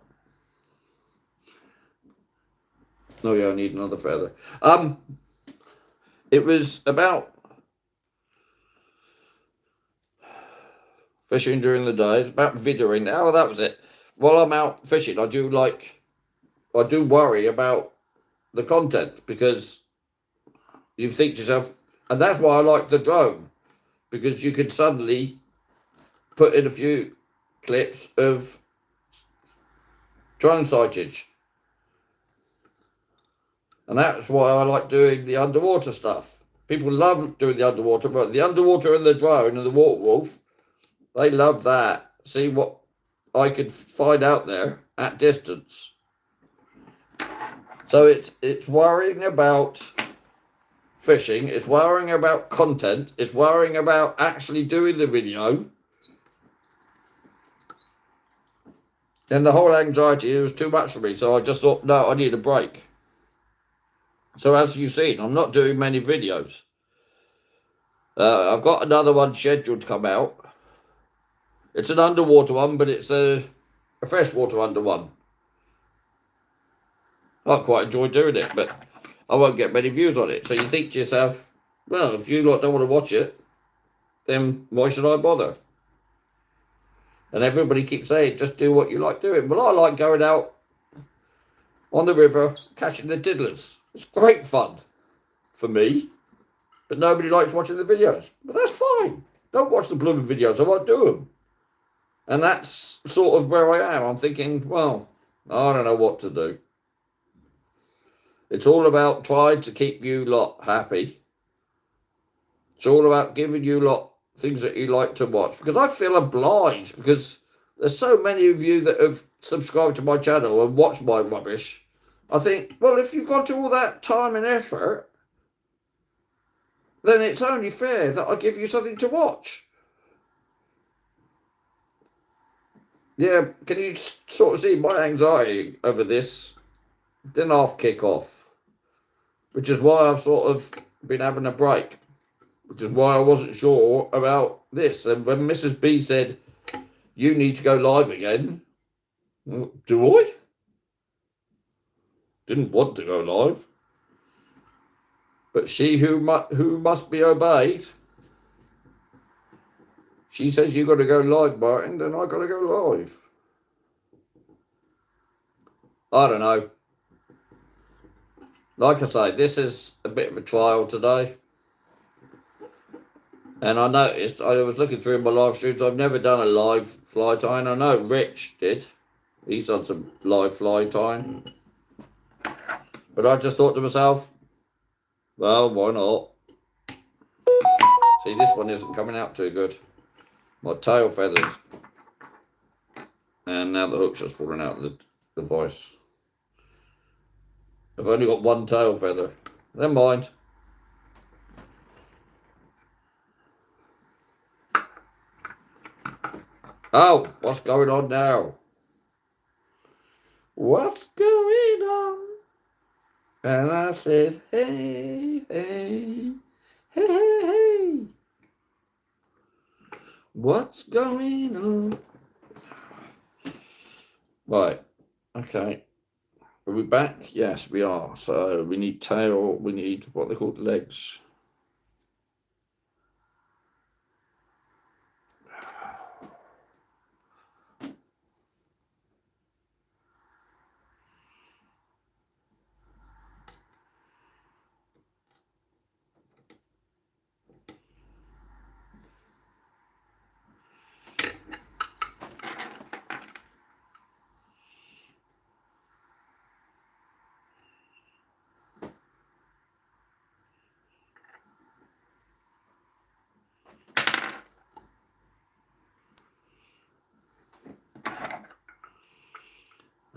Oh yeah, I need another feather. It was about fishing during the day. It's about videoing. Oh, that was it. While I'm out fishing, I do worry about the content, because you think to yourself, and that's why I like the drone, because you can suddenly put in a few clips of drone sightage. And that's why I like doing the underwater stuff. People love doing the underwater, but the underwater and the drone and the water wolf, they love that. See what I could find out there at distance. So it's worrying about fishing, it's worrying about content, it's worrying about actually doing the video. And the whole anxiety was too much for me, so I just thought, no, I need a break. So as you've seen, I'm not doing many videos. I've got another one scheduled to come out. It's an underwater one, but it's a freshwater under one. I quite enjoy doing it, but I won't get many views on it. So you think to yourself, well, if you lot don't want to watch it, then why should I bother? And everybody keeps saying, just do what you like doing. Well, I like going out on the river, catching the tiddlers. It's great fun for me, but nobody likes watching the videos. But that's fine. Don't watch the blooming videos, I won't do them. And that's sort of where I am. I'm thinking, well, I don't know what to do. It's all about trying to keep you lot happy. It's all about giving you lot things that you like to watch, because I feel obliged, because there's so many of you that have subscribed to my channel and watched my rubbish. I think, well, if you've gone to all that time and effort, then it's only fair that I give you something to watch. Yeah, can you sort of see my anxiety over this didn't half kick off, which is why I've sort of been having a break, which is why I wasn't sure about this. And when Mrs. B said, you need to go live again, do I? Didn't want to go live. But she who must be obeyed, she says you got to go live, Martin, then I got to go live. I don't know. Like I say, this is a bit of a trial today. And I noticed, I was looking through my live streams, I've never done a live fly tying. I know Rich did. He's done some live fly tying. But I just thought to myself, well, why not? See, this one isn't coming out too good. My tail feathers. And now the hook's just falling out of the voice. I've only got one tail feather. Never mind. Oh, what's going on now? What's going on? And I said, hey, hey, hey, hey, hey. What's going on? Right, okay. Are we back? Yes, we are. So we need tail, we need what they call legs.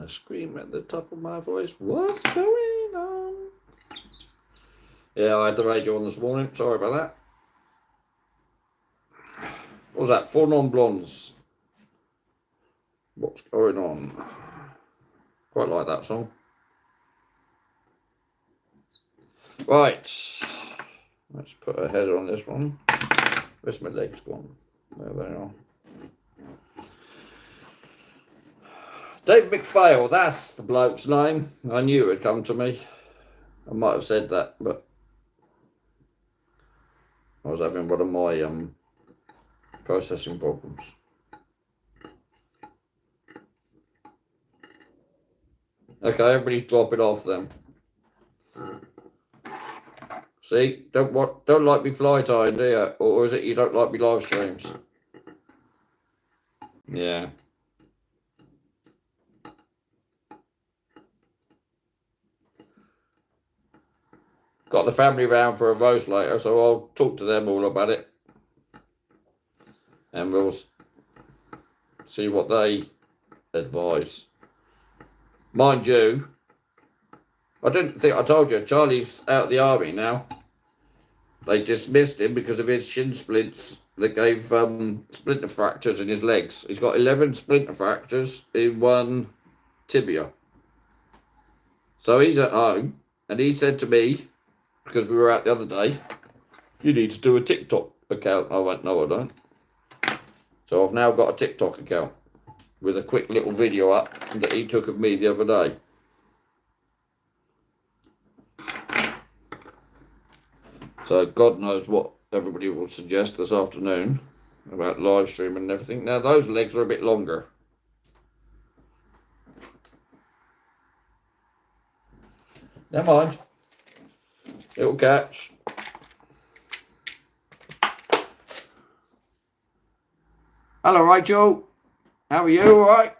I scream at the top of my voice. What's going on? Yeah, I had the radio on this morning. Sorry about that. What was that? 4 Non-Blondes. What's going on? Quite like that song. Right. Let's put a header on this one. Where's my legs gone? There they are. Dave McPhail, that's the bloke's name. I knew it would come to me. I might have said that, but I was having one of my processing problems. Okay, everybody's dropping off then. See, don't like me fly tying, do you? Or is it you don't like me live streams? Yeah. Got the family round for a roast later, so I'll talk to them all about it. And we'll see what they advise. Mind you, I didn't think I told you, Charlie's out of the army now. They dismissed him because of his shin splints that gave splinter fractures in his legs. He's got 11 splinter fractures in one tibia. So he's at home, and he said to me, because we were out the other day, you need to do a TikTok account. I went, no, I don't. So I've now got a TikTok account with a quick little video up that he took of me the other day. So God knows what everybody will suggest this afternoon about live streaming and everything. Now those legs are a bit longer. Never mind. It'll catch. Hello, Rachel. How are you? All right?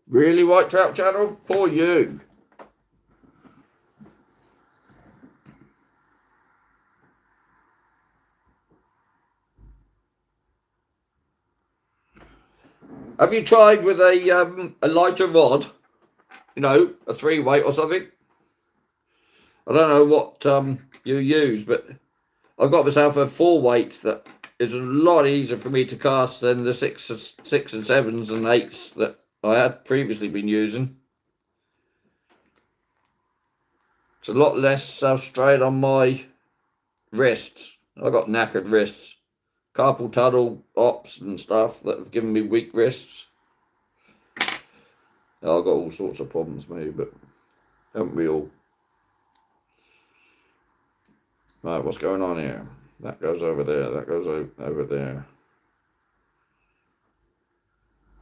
Really, White Trout Channel? Poor you. Have you tried with a lighter rod? You know, a 3-weight or something? I don't know what you use, but I've got myself a 4-weight that is a lot easier for me to cast than the 6 and 7s and 8s that I had previously been using. It's a lot less strain on my wrists. I've got knackered wrists. Carpal tunnel ops and stuff that have given me weak wrists. I've got all sorts of problems, maybe, but haven't we all? Right, what's going on here? That goes over there. That goes over there.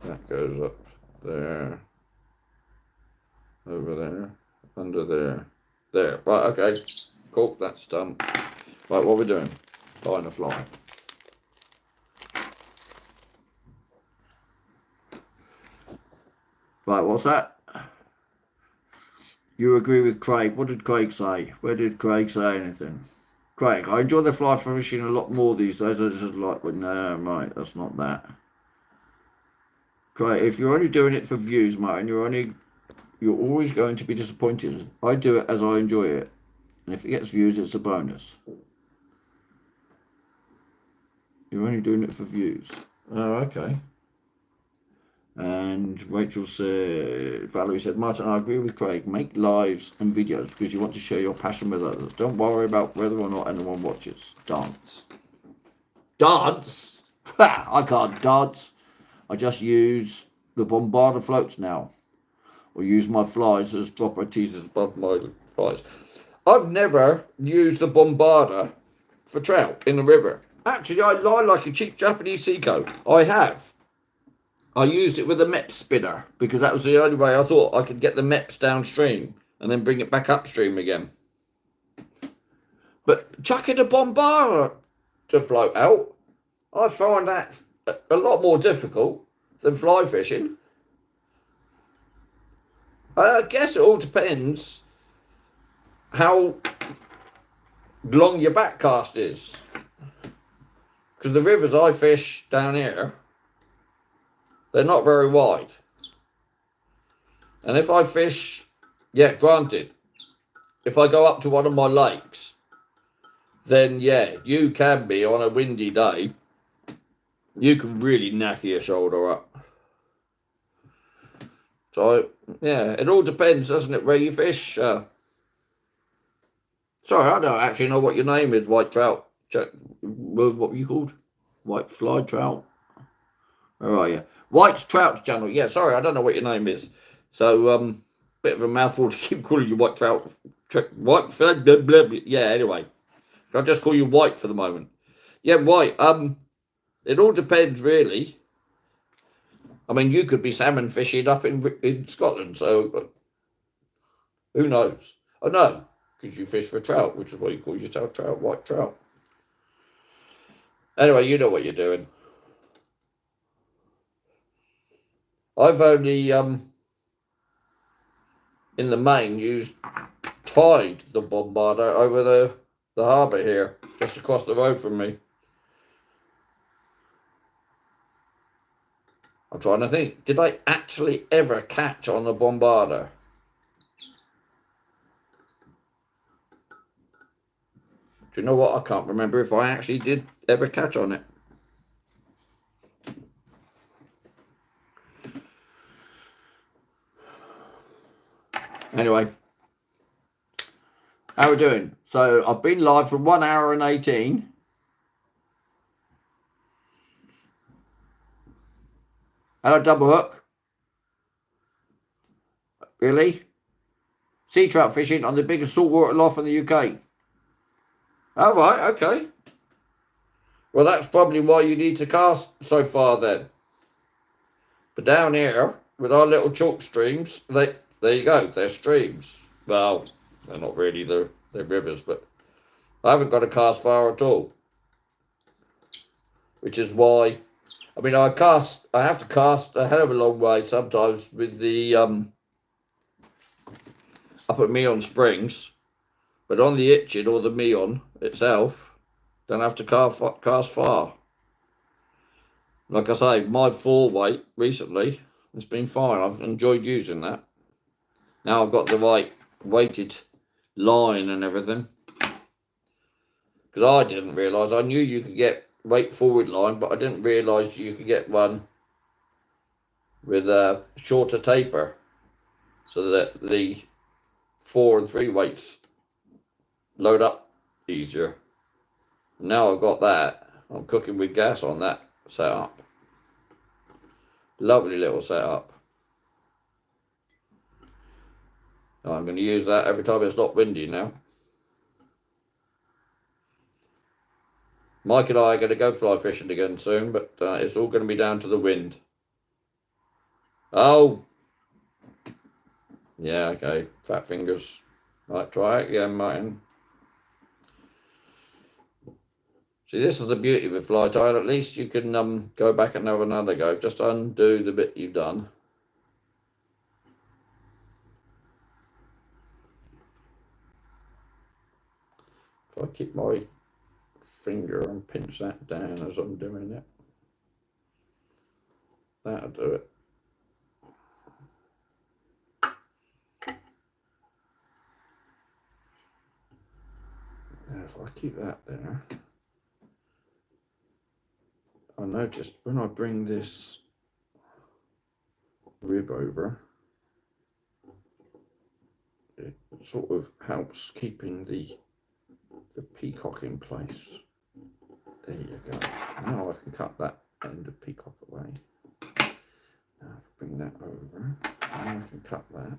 That goes up there. Over there. Under there. There. Right, okay. Cool, that's done. Right, what are we doing? Tying a fly. Right, what's that? You agree with Craig. What did Craig say? Where did Craig say anything? Craig, I enjoy the fly fishing a lot more these days. I just like, well, no, right, that's not that. Craig, if you're only doing it for views, mate, and you're always going to be disappointed. I do it as I enjoy it. And if it gets views, it's a bonus. You're only doing it for views. Oh, okay. And Rachel said, Valerie said, Martin, I agree with Craig. Make lives and videos because you want to share your passion with others. Don't worry about whether or not anyone watches. Dance. Dance? Ha! I can't dance. I just use the bombarder floats now. Or use my flies as dropper teasers above my flies. I've never used the bombarder for trout in the river. Actually, I lie like a cheap Japanese sea coat. I have. I used it with a MEP spinner because that was the only way I thought I could get the MEPs downstream and then bring it back upstream again. But chucking a bombarder to float out, I find that a lot more difficult than fly fishing. I guess it all depends how long your back cast is. Because the rivers I fish down here, they're not very wide. And if I fish, yeah, granted, if I go up to one of my lakes, then yeah, you can be on a windy day, you can really knack your shoulder up. So, yeah, it all depends, doesn't it, where you fish? Sorry, I don't actually know what your name is, white trout. What were you called? White fly trout? Where are you? White Trout channel. Yeah, sorry, I don't know what your name is. So, bit of a mouthful to keep calling you White Trout. White, blah, blah, blah. Yeah, anyway. I'll just call you White for the moment. Yeah, White. It all depends, really. I mean, you could be salmon fishing up in Scotland, so who knows? Oh, no, because you fish for trout, which is why you call yourself trout, white trout. Anyway, you know what you're doing. I've only, in the main, tried the bombarder over the harbour here, just across the road from me. I'm trying to think, did I actually ever catch on the bombarder? Do you know what? I can't remember if I actually did ever catch on it. Anyway, how are we doing? So I've been live for 1 hour and 18. Hello, Double Hook. Really? Sea trout fishing on the biggest saltwater loft in the UK. Oh, right, okay. Well, that's probably why you need to cast so far then. But down here, with our little chalk streams, there you go, they're streams. Well, they're not really, they're rivers, but I haven't got to cast far at all. Which is why, I mean, I have to cast a hell of a long way sometimes with the, up at Meon Springs. But on the Itchin or the Meon itself, don't have to cast far. Like I say, my 4-weight recently, it's been fine. I've enjoyed using that. Now I've got the right weighted line and everything. Because I didn't realise, I knew you could get weight forward line, but I didn't realise you could get one with a shorter taper. So that the 4 and 3 weights load up easier. Now I've got that, I'm cooking with gas on that setup. Lovely little setup. I'm going to use that every time it's not windy now. Mike and I are going to go fly fishing again soon, but it's all going to be down to the wind. Oh! Yeah, okay. Fat fingers. Right, try it again, Martin. See, this is the beauty with fly tying. At least you can go back and have another go. Just undo the bit you've done. If I keep my finger and pinch that down as I'm doing it, that'll do it. Now if I keep that there, I noticed when I bring this rib over, it sort of helps keeping the peacock in place. There you go. Now I can cut that end of peacock away. Now bring that over. Now I can cut that.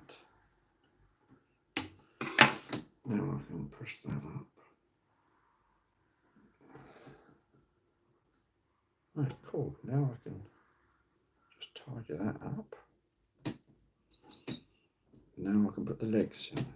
Now I can push that up. Right, cool. Now I can just tidy that up. Now I can put the legs in.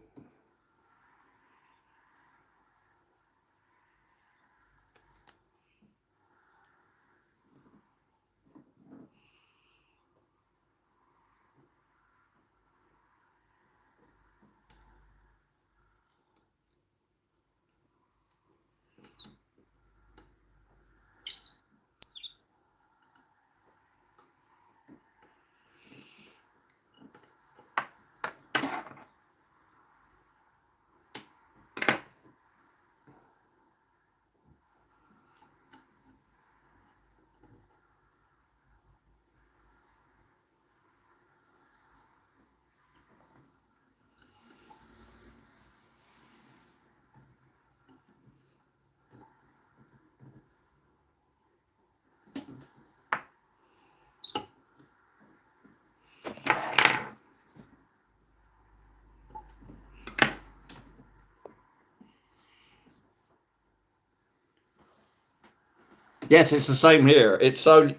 Yes, it's the same here. It's only,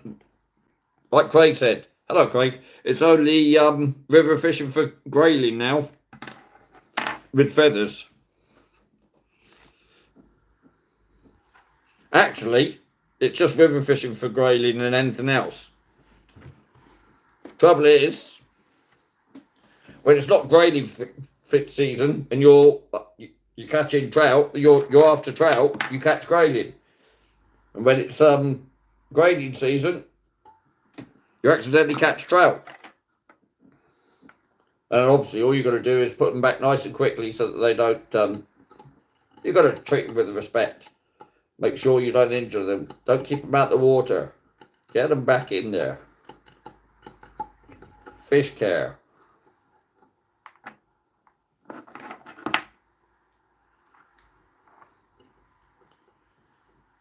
like Craig said. Hello, Craig. It's only river fishing for grayling now with feathers. Actually, it's just river fishing for grayling and anything else. Trouble is, when it's not grayling fit season and you're catching trout, you're after trout, you catch grayling. And when it's grayling season, you accidentally catch trout. And obviously, all you've got to do is put them back nice and quickly so that they don't. You've got to treat them with respect. Make sure you don't injure them. Don't keep them out of the water. Get them back in there. Fish care.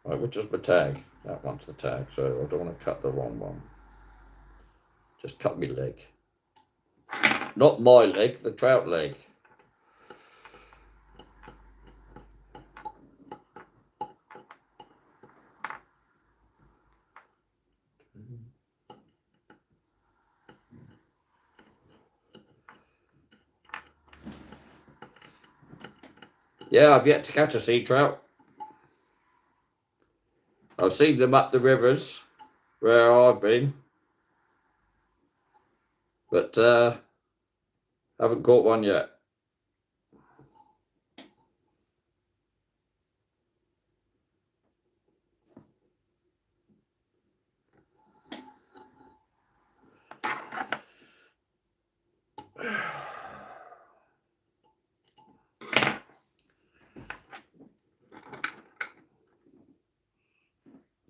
Right, which is my tag? That one's the tag, so I don't want to cut the wrong one. Just cut me leg. Not my leg, the trout leg. Yeah, I've yet to catch a sea trout. I've seen them up the rivers where I've been, but haven't caught one yet.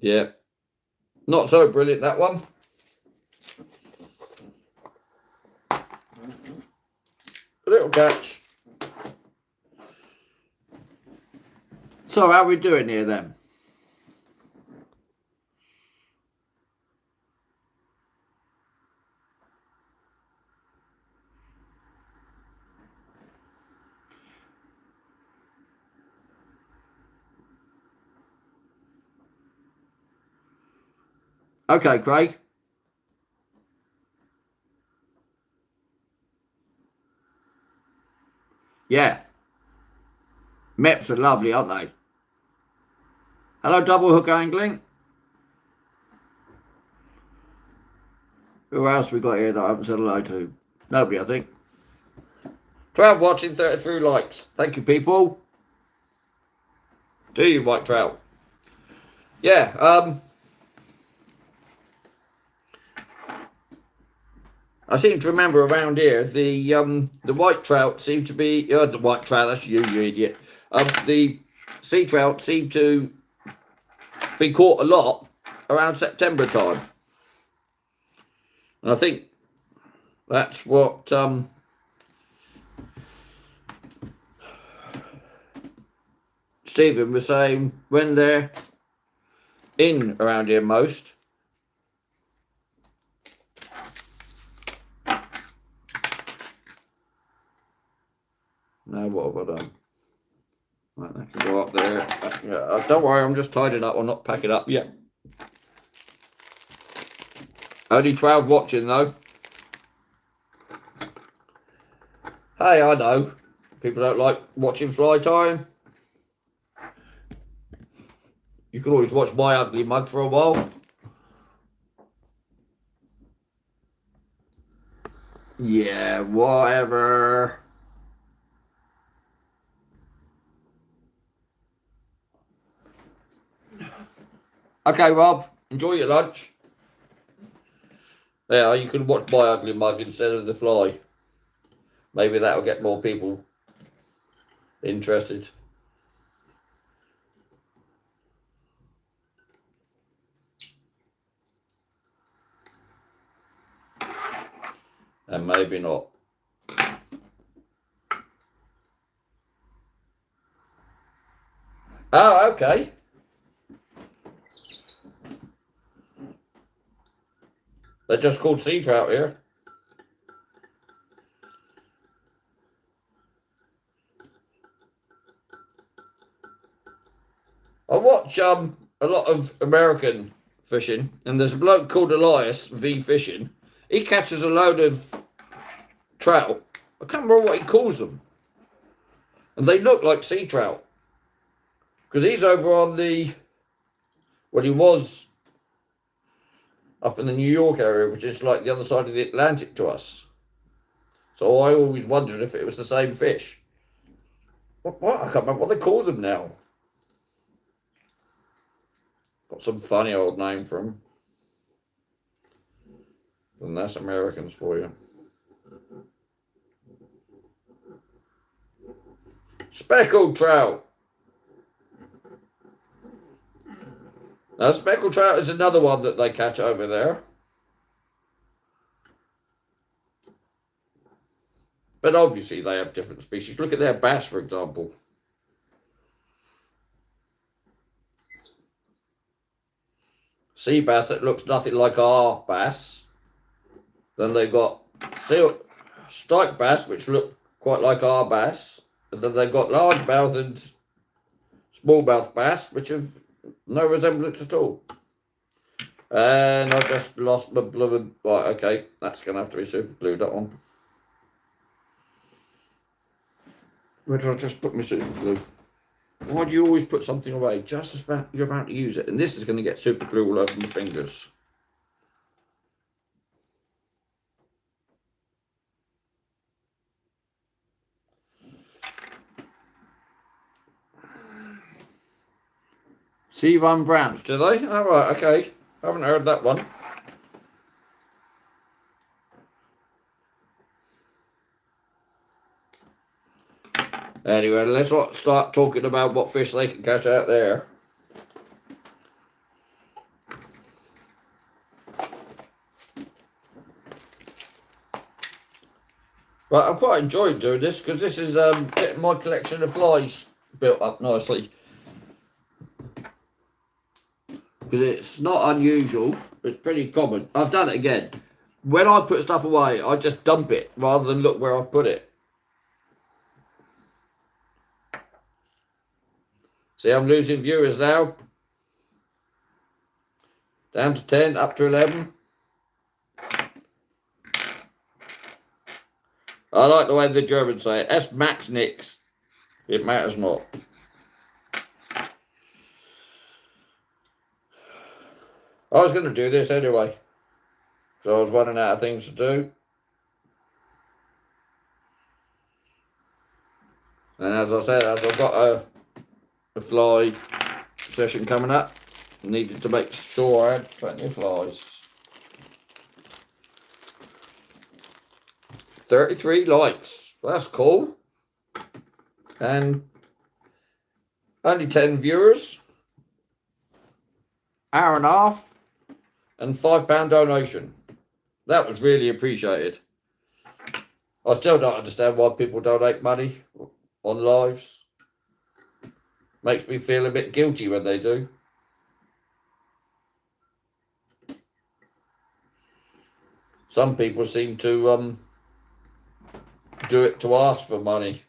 Yeah, not so brilliant, that one. A little catch. So how are we doing here then? Okay, Craig. Yeah. Meps are lovely, aren't they? Hello, double hook angling. Who else we got here that I haven't said hello to? Nobody, I think. 12 watching, 33 likes. Thank you, people. Do you like trout? Yeah, I seem to remember around here the white trout seem to be the white trout. That's you idiot. The sea trout seem to be caught a lot around September time, and I think that's what Stephen was saying when they're in around here most. Now what have I done? Right, that can go up there. Don't worry, I'm just tidying up. I'll not pack it up yet. Only 12 watching though. Hey, I know. People don't like watching fly time. You can always watch my ugly mug for a while. Yeah, whatever. Okay, Rob, enjoy your lunch. Yeah, you can watch my ugly mug instead of the fly. Maybe that'll get more people interested. And maybe not. Oh, okay. They're just called sea trout here. I watch a lot of American fishing, and there's a bloke called Elias V Fishing. He catches a load of trout. I can't remember what he calls them, and they look like sea trout because he's over on the, well, he was up in the New York area, which is like the other side of the Atlantic to us. So I always wondered if it was the same fish. What? I can't remember what they call them now. Got some funny old name for them. And that's Americans for you. Speckled trout. Now, speckled trout is another one that they catch over there. But obviously they have different species. Look at their bass, for example. Sea bass that looks nothing like our bass. Then they've got striped bass, which look quite like our bass. And then they've got largemouth and smallmouth bass, which have no resemblance at all. And I just lost my blooming... Right, okay, that's going to have to be super glued, that one. Where did I just put my super glue? Why do you always put something away just as you're about to use it? And this is going to get super glue all over my fingers. Sea Van Branch, do they? All right, okay. I haven't heard that one. Anyway, let's not start talking about what fish they can catch out there. But I quite enjoyed doing this because this is getting my collection of flies built up nicely. Because it's not unusual, it's pretty common. I've done it again. When I put stuff away, I just dump it rather than look where I've put it. See, I'm losing viewers now. Down to 10, up to 11. I like the way the Germans say it. That's max nix. It matters not. I was going to do this anyway. So I was running out of things to do. And as I said, as I've got a fly session coming up, I needed to make sure I had plenty of flies. 33 likes. That's cool. And only 10 viewers. Hour and a half. And £5 donation. That was really appreciated. I still don't understand why people donate money on lives. Makes me feel a bit guilty when they do. Some people seem to do it to ask for money.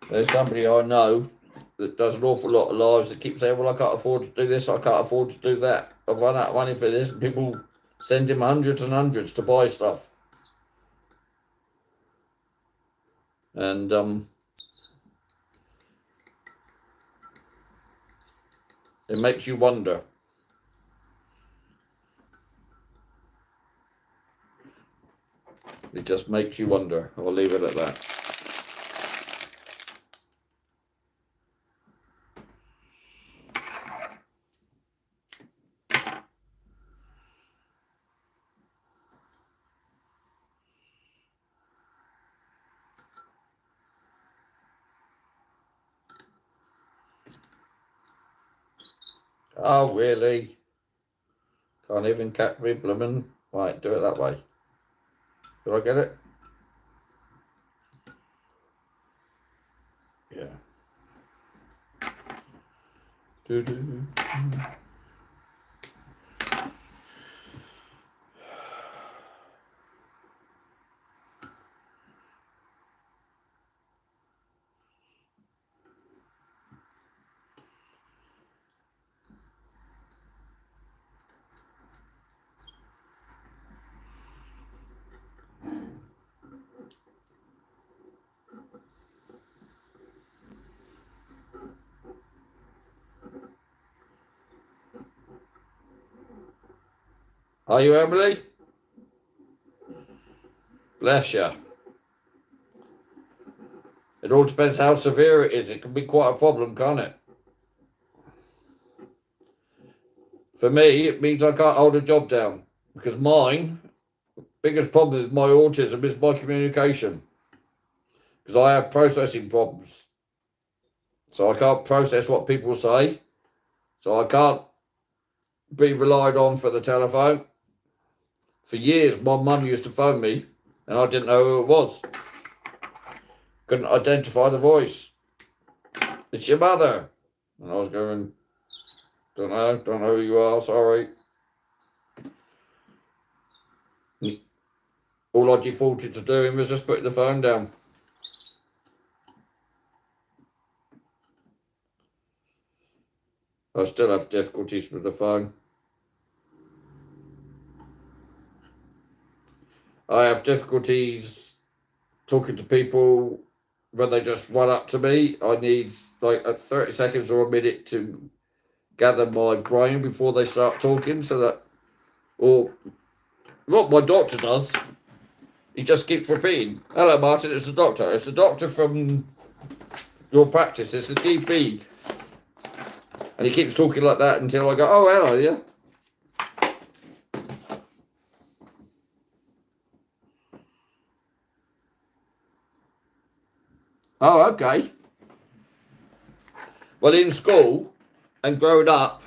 There's somebody I know that does an awful lot of lives that keeps saying, well, I can't afford to do this, I can't afford to do that. I've run out of money for this, and people send him hundreds and hundreds to buy stuff. And it makes you wonder. It just makes you wonder. I'll leave it at that. Oh, really? Can't even catch me blooming. Right, do it that way. Did I get it? Yeah. Doo-doo. Are you, Emily? Bless you. It all depends how severe it is. It can be quite a problem, can't it? For me, it means I can't hold a job down. Because mine, biggest problem with my autism is my communication. Because I have processing problems. So I can't process what people say. So I can't be relied on for the telephone. For years, my mum used to phone me and I didn't know who it was. Couldn't identify the voice. It's your mother. And I was going, don't know who you are, sorry. All I defaulted to doing was just putting the phone down. I still have difficulties with the phone. I have difficulties talking to people when they just run up to me. I need like 30 seconds or a minute to gather my brain before they start talking, so that, or what my doctor does, he just keeps repeating, hello Martin, it's the doctor. It's the doctor from your practice, it's the GP. And he keeps talking like that until I go, oh, hello, yeah. Oh, okay. Well, in school and growing up,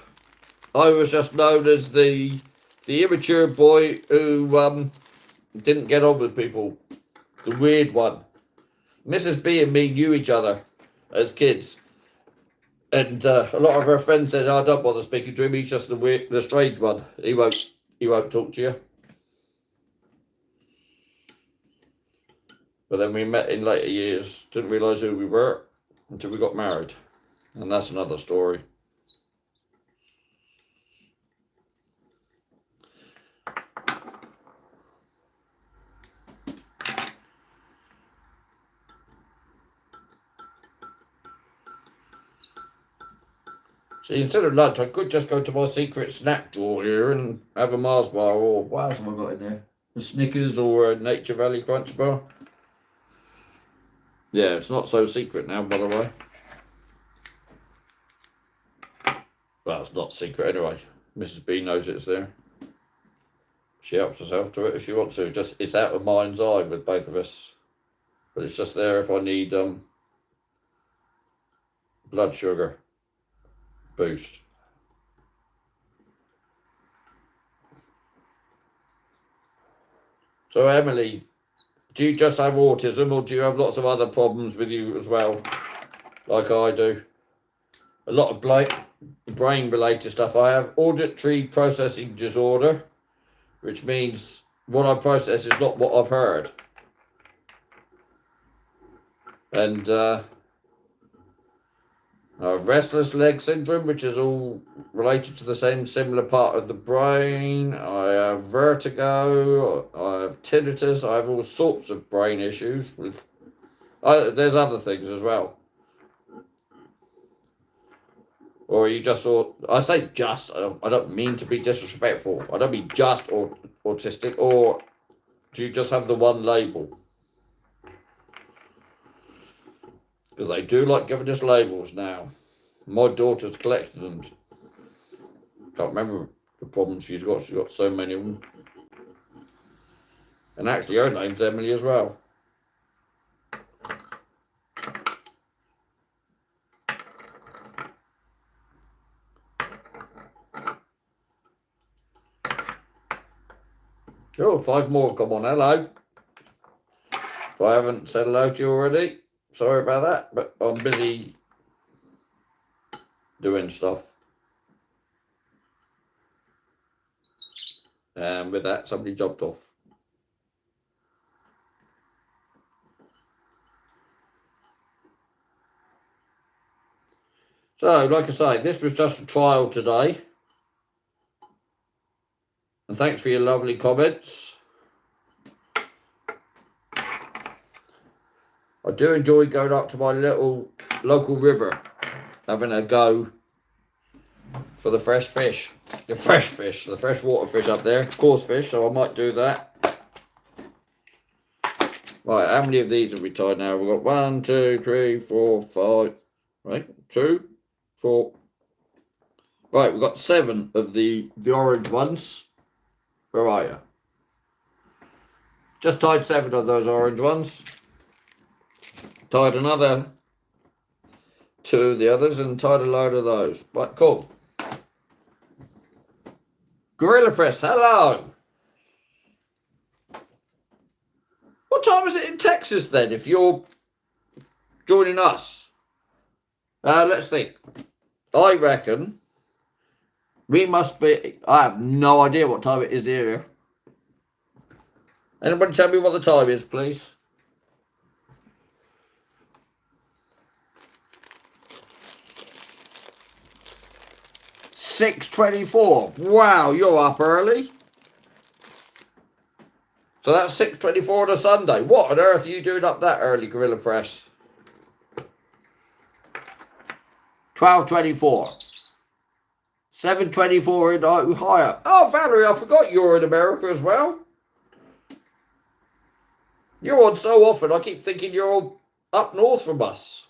I was just known as the immature boy who didn't get on with people, the weird one. Mrs. B and me knew each other as kids, and a lot of her friends said, "I don't bother speaking to him. He's just the strange one. He won't talk to you." But then we met in later years. Didn't realise who we were until we got married, and that's another story. See, instead of lunch, I could just go to my secret snack drawer here and have a Mars bar, or what else have I got in there? A Snickers or a Nature Valley Crunch bar. Yeah, it's not so secret now, by the way. Well, it's not secret anyway. Mrs. B knows it's there. She helps herself to it if she wants to. Just it's out of mind's eye with both of us. But it's just there if I need blood sugar boost. So Emily, do you just have autism, or do you have lots of other problems with you as well, like I do? A lot of brain related stuff. I have auditory processing disorder, which means what I process is not what I've heard. And restless leg syndrome, which is all related to the same similar part of the brain. I have vertigo. I have tinnitus. I have all sorts of brain issues. There's other things as well. Or you just, I say just, I don't mean to be disrespectful. I don't mean just autistic, or do you just have the one label? Because they do like giving us labels now. My daughter's collected them. Can't remember the problems she's got. She's got so many of them. And actually her name's Emily as well. Oh, 5 more, come on, hello. If I haven't said hello to you already, sorry about that, but I'm busy doing stuff. And with that, somebody jumped off. So, like I say, this was just a trial today. And thanks for your lovely comments. I do enjoy going up to my little local river, having a go for the fresh fish. The fresh fish, the freshwater fish up there. Coarse fish, so I might do that. Right, how many of these have we tied now? We've got 1, 2, 3, 4, 5. Right, 2, 4. Right, we've got 7 of the orange ones. Where are you? Just tied 7 of those orange ones. Tied another 2 of the others and tied a load of those. Right, cool. Gorilla Press, hello. What time is it in Texas then, if you're joining us? Let's think. I reckon we must be... I have no idea what time it is here. Anybody tell me what the time is, please? $6:24. Wow, you're up early. So that's 6:24 on a Sunday. What on earth are you doing up that early, Gorilla Press? 12:24. 7:24 in Ohio. Oh, Valerie, I forgot you're in America as well. You're on so often, I keep thinking you're all up north from us.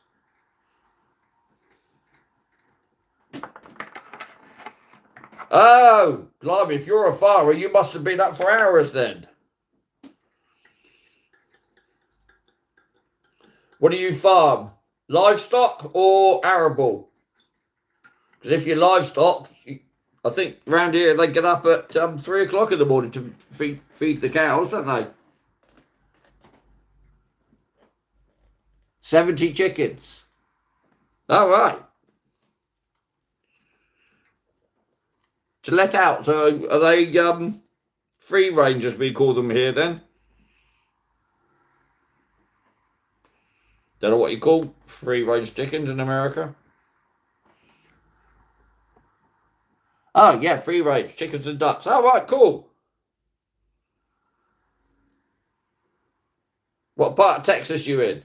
Oh, blimey, if you're a farmer, you must have been up for hours then. What do you farm? Livestock or arable? Because if you're livestock, I think around here they get up at 3 o'clock in the morning to feed the cows, don't they? 70 chickens. All right. To let out. So are they free range, as we call them here then? Don't know what you call free range chickens in America. Oh yeah, free range chickens and ducks. All right, cool. What part of Texas you in?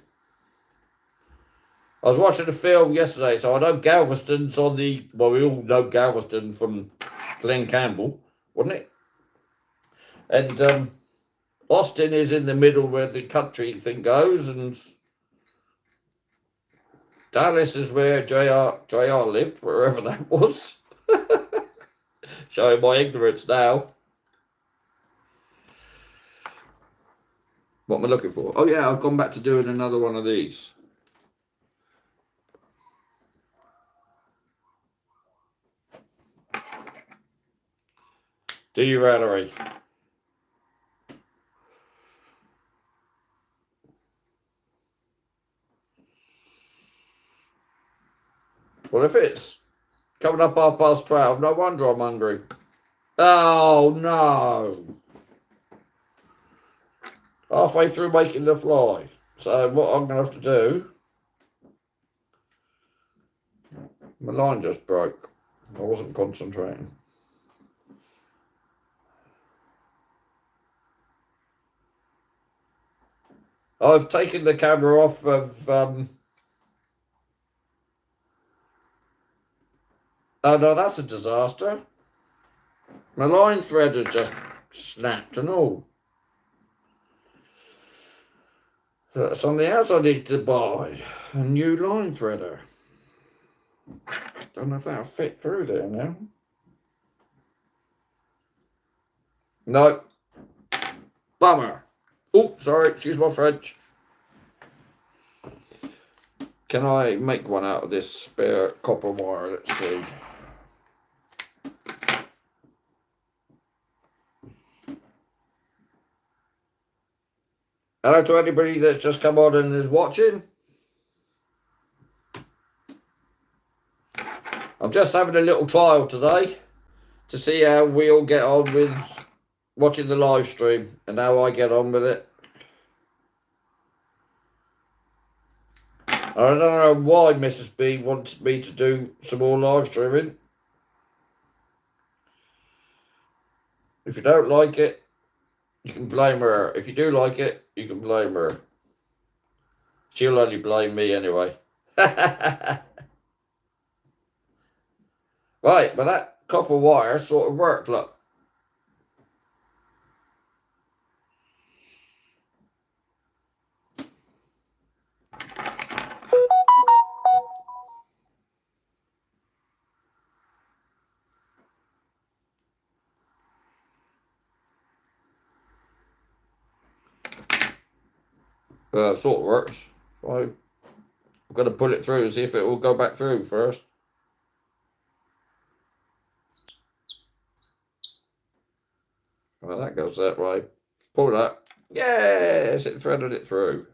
I was watching a film yesterday, so I know Galveston's on the... Well, we all know Galveston from Glen Campbell, wasn't it? And Austin is in the middle where the country thing goes, and Dallas is where JR lived, wherever that was. Showing my ignorance now. What am I looking for? Oh yeah, I've gone back to doing another one of these. Do you, Valerie? Well, if it's coming up 12:30, no wonder I'm hungry. Oh, no. Halfway through making the fly. So what I'm going to have to do... My line just broke. I wasn't concentrating. I've taken the camera off of... Oh, no, that's a disaster. My line thread has just snapped and all. So something else I need to buy. A new line threader. Don't know if that'll fit through there now. No. Bummer. Oh, sorry, excuse my French. Can I make one out of this spare copper wire? Let's see. Hello to anybody that's just come on and is watching. I'm just having a little trial today to see how we all get on with watching the live stream and how I get on with it. I don't know why Mrs. B wants me to do some more live streaming. If you don't like it, you can blame her. If you do like it, you can blame her. She'll only blame me anyway. Right, but that copper wire sort of worked, look. Sort of works. So I've got to pull it through and see if it will go back through first. Well, that goes that way. Pull that. Yes, it threaded it through.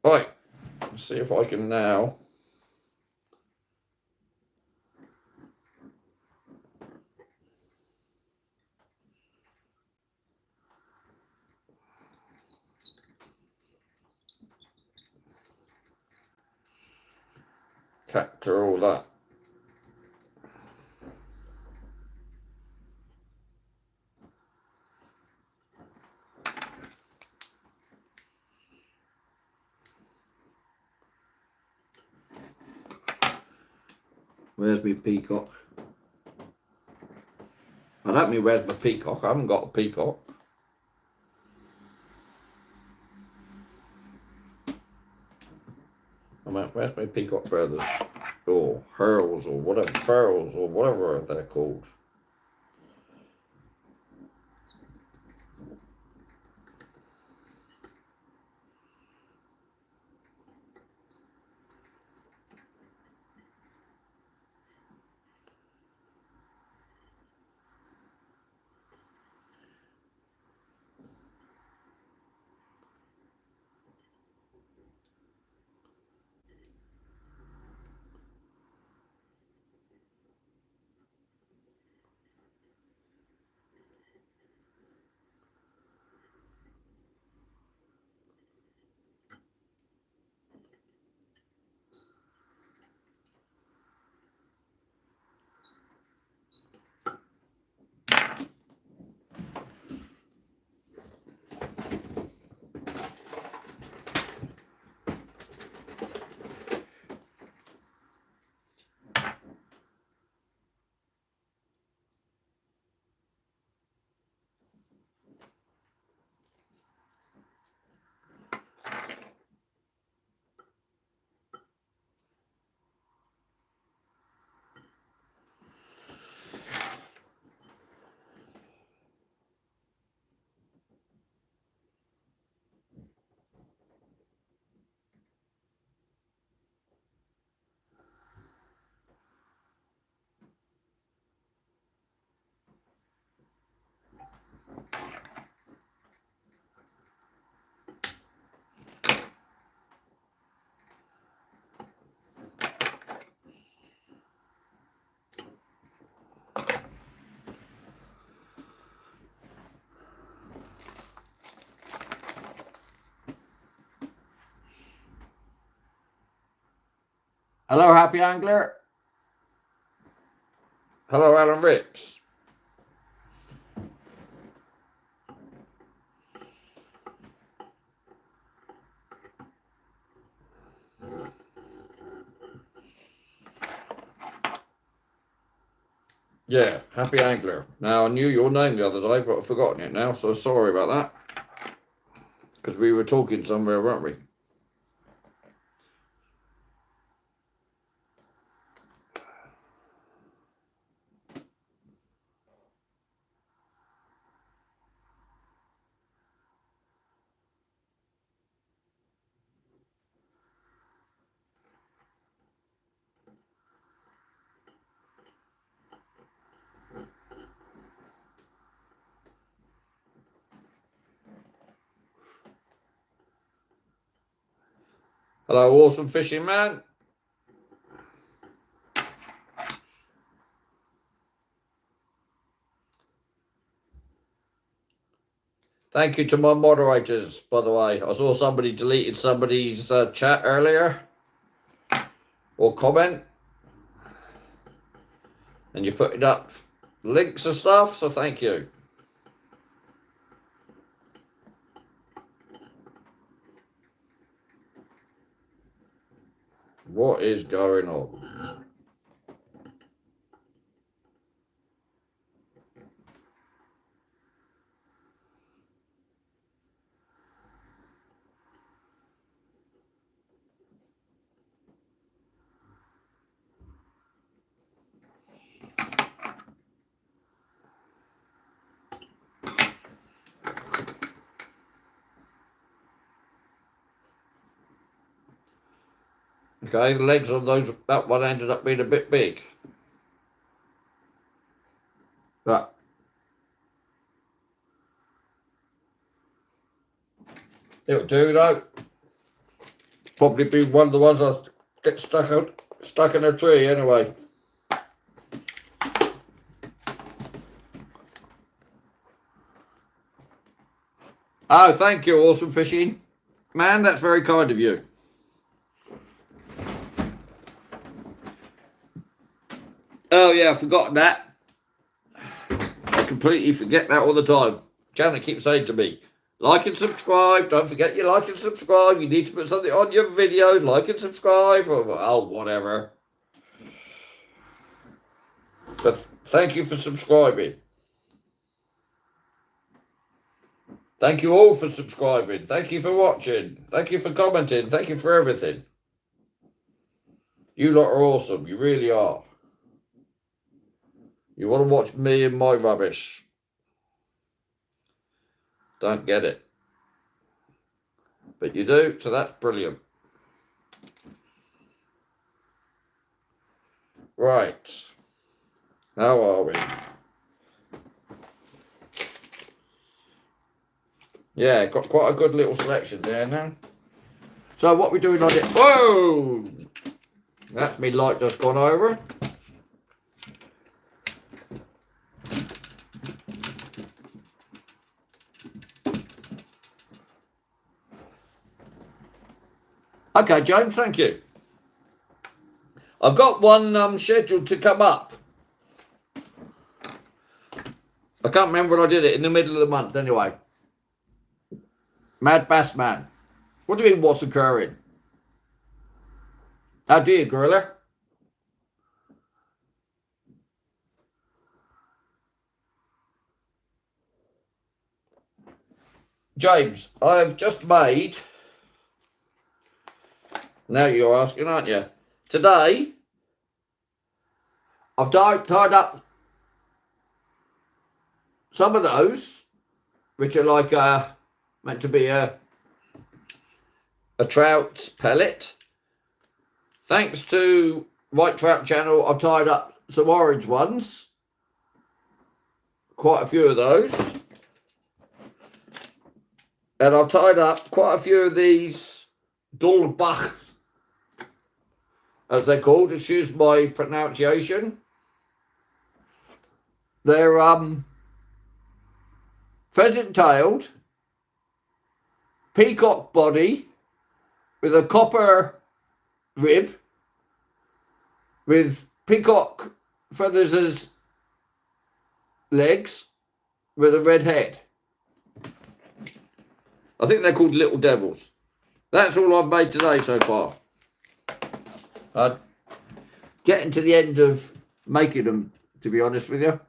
Right, let's see if I can now. Capture all that. Where's my peacock? I don't mean where's my peacock. I haven't got a peacock. I mean, where's my peacock feathers? Or hurls or whatever, ferals or whatever they're called. Hello, Happy Angler. Hello, Alan Ricks. Yeah, Happy Angler. Now, I knew your name the other day, but I've forgotten it now, so sorry about that. Because we were talking somewhere, weren't we? Hello, awesome fishing man. Thank you to my moderators, by the way. I saw somebody deleted somebody's chat earlier or comment, and you put it up links and stuff, so thank you. What is going on? Okay, the legs on that one ended up being a bit big. But it'll do though. Probably be one of the ones I get stuck in a tree anyway. Oh, thank you, Awesome Fishing. Man, that's very kind of you. Oh yeah, I've forgotten that. I completely forget that all the time. Janet keeps saying to me, like and subscribe. Don't forget you like and subscribe. You need to put something on your videos. Like and subscribe. Oh, whatever. But thank you for subscribing. Thank you all for subscribing. Thank you for watching. Thank you for commenting. Thank you for everything. You lot are awesome. You really are. You want to watch me and my rubbish. Don't get it. But you do, so that's brilliant. Right. How are we? Yeah, got quite a good little selection there now. So what we're doing on it? Whoa! That's me light just gone over. Okay, James, thank you. I've got one scheduled to come up. I can't remember when I did it, in the middle of the month anyway. Mad Bass Man. What do you mean, what's occurring? How do you, gorilla? James, I've just made... Now you're asking, aren't you? Today, I've tied up some of those, which are like meant to be a trout pellet. Thanks to White Trout Channel, I've tied up some orange ones. Quite a few of those. And I've tied up quite a few of these Dullbach, as they're called. Excuse my pronunciation. They're pheasant-tailed, peacock body with a copper rib with peacock feathers as legs with a red head. I think they're called Little Devils. That's all I've made today so far. Getting to the end of making them, to be honest with you.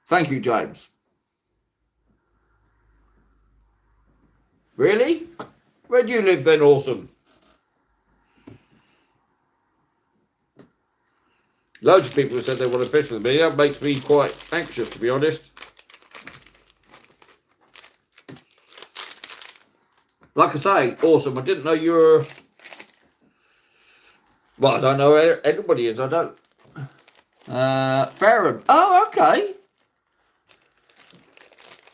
Thank you, James. Really? Where do you live then, Awesome? Loads of people have said they want to fish with me. That makes me quite anxious, to be honest. Like I say, Awesome, I didn't know you were... Well, I don't know where anybody is, I don't. Farron. Oh, okay.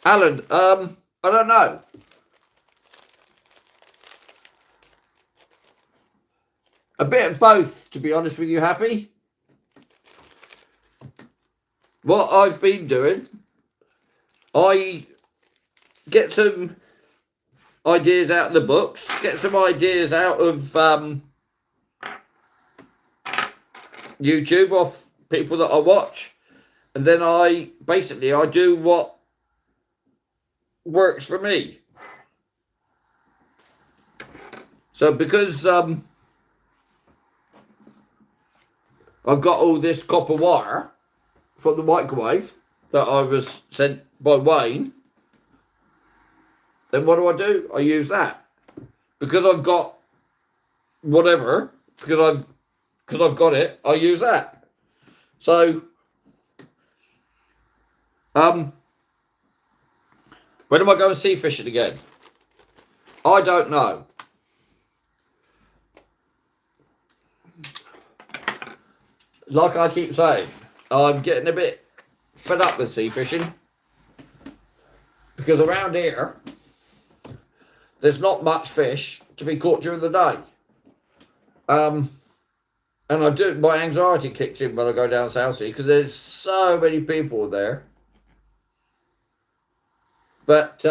Alan, I don't know. A bit of both, to be honest with you, Happy. What I've been doing, I get some ideas out of the books, get some ideas out of YouTube off people that I watch, and then I do what works for me. So because I've got all this copper wire from the microwave that I was sent by Wayne, then what do? I use that. Because I've got whatever, because I've because I've got it, I use that. So, when am I going sea fishing again? I don't know. Like I keep saying, I'm getting a bit fed up with sea fishing. Because around here, there's not much fish to be caught during the day. And my anxiety kicks in when I go down South Sea because there's so many people there. But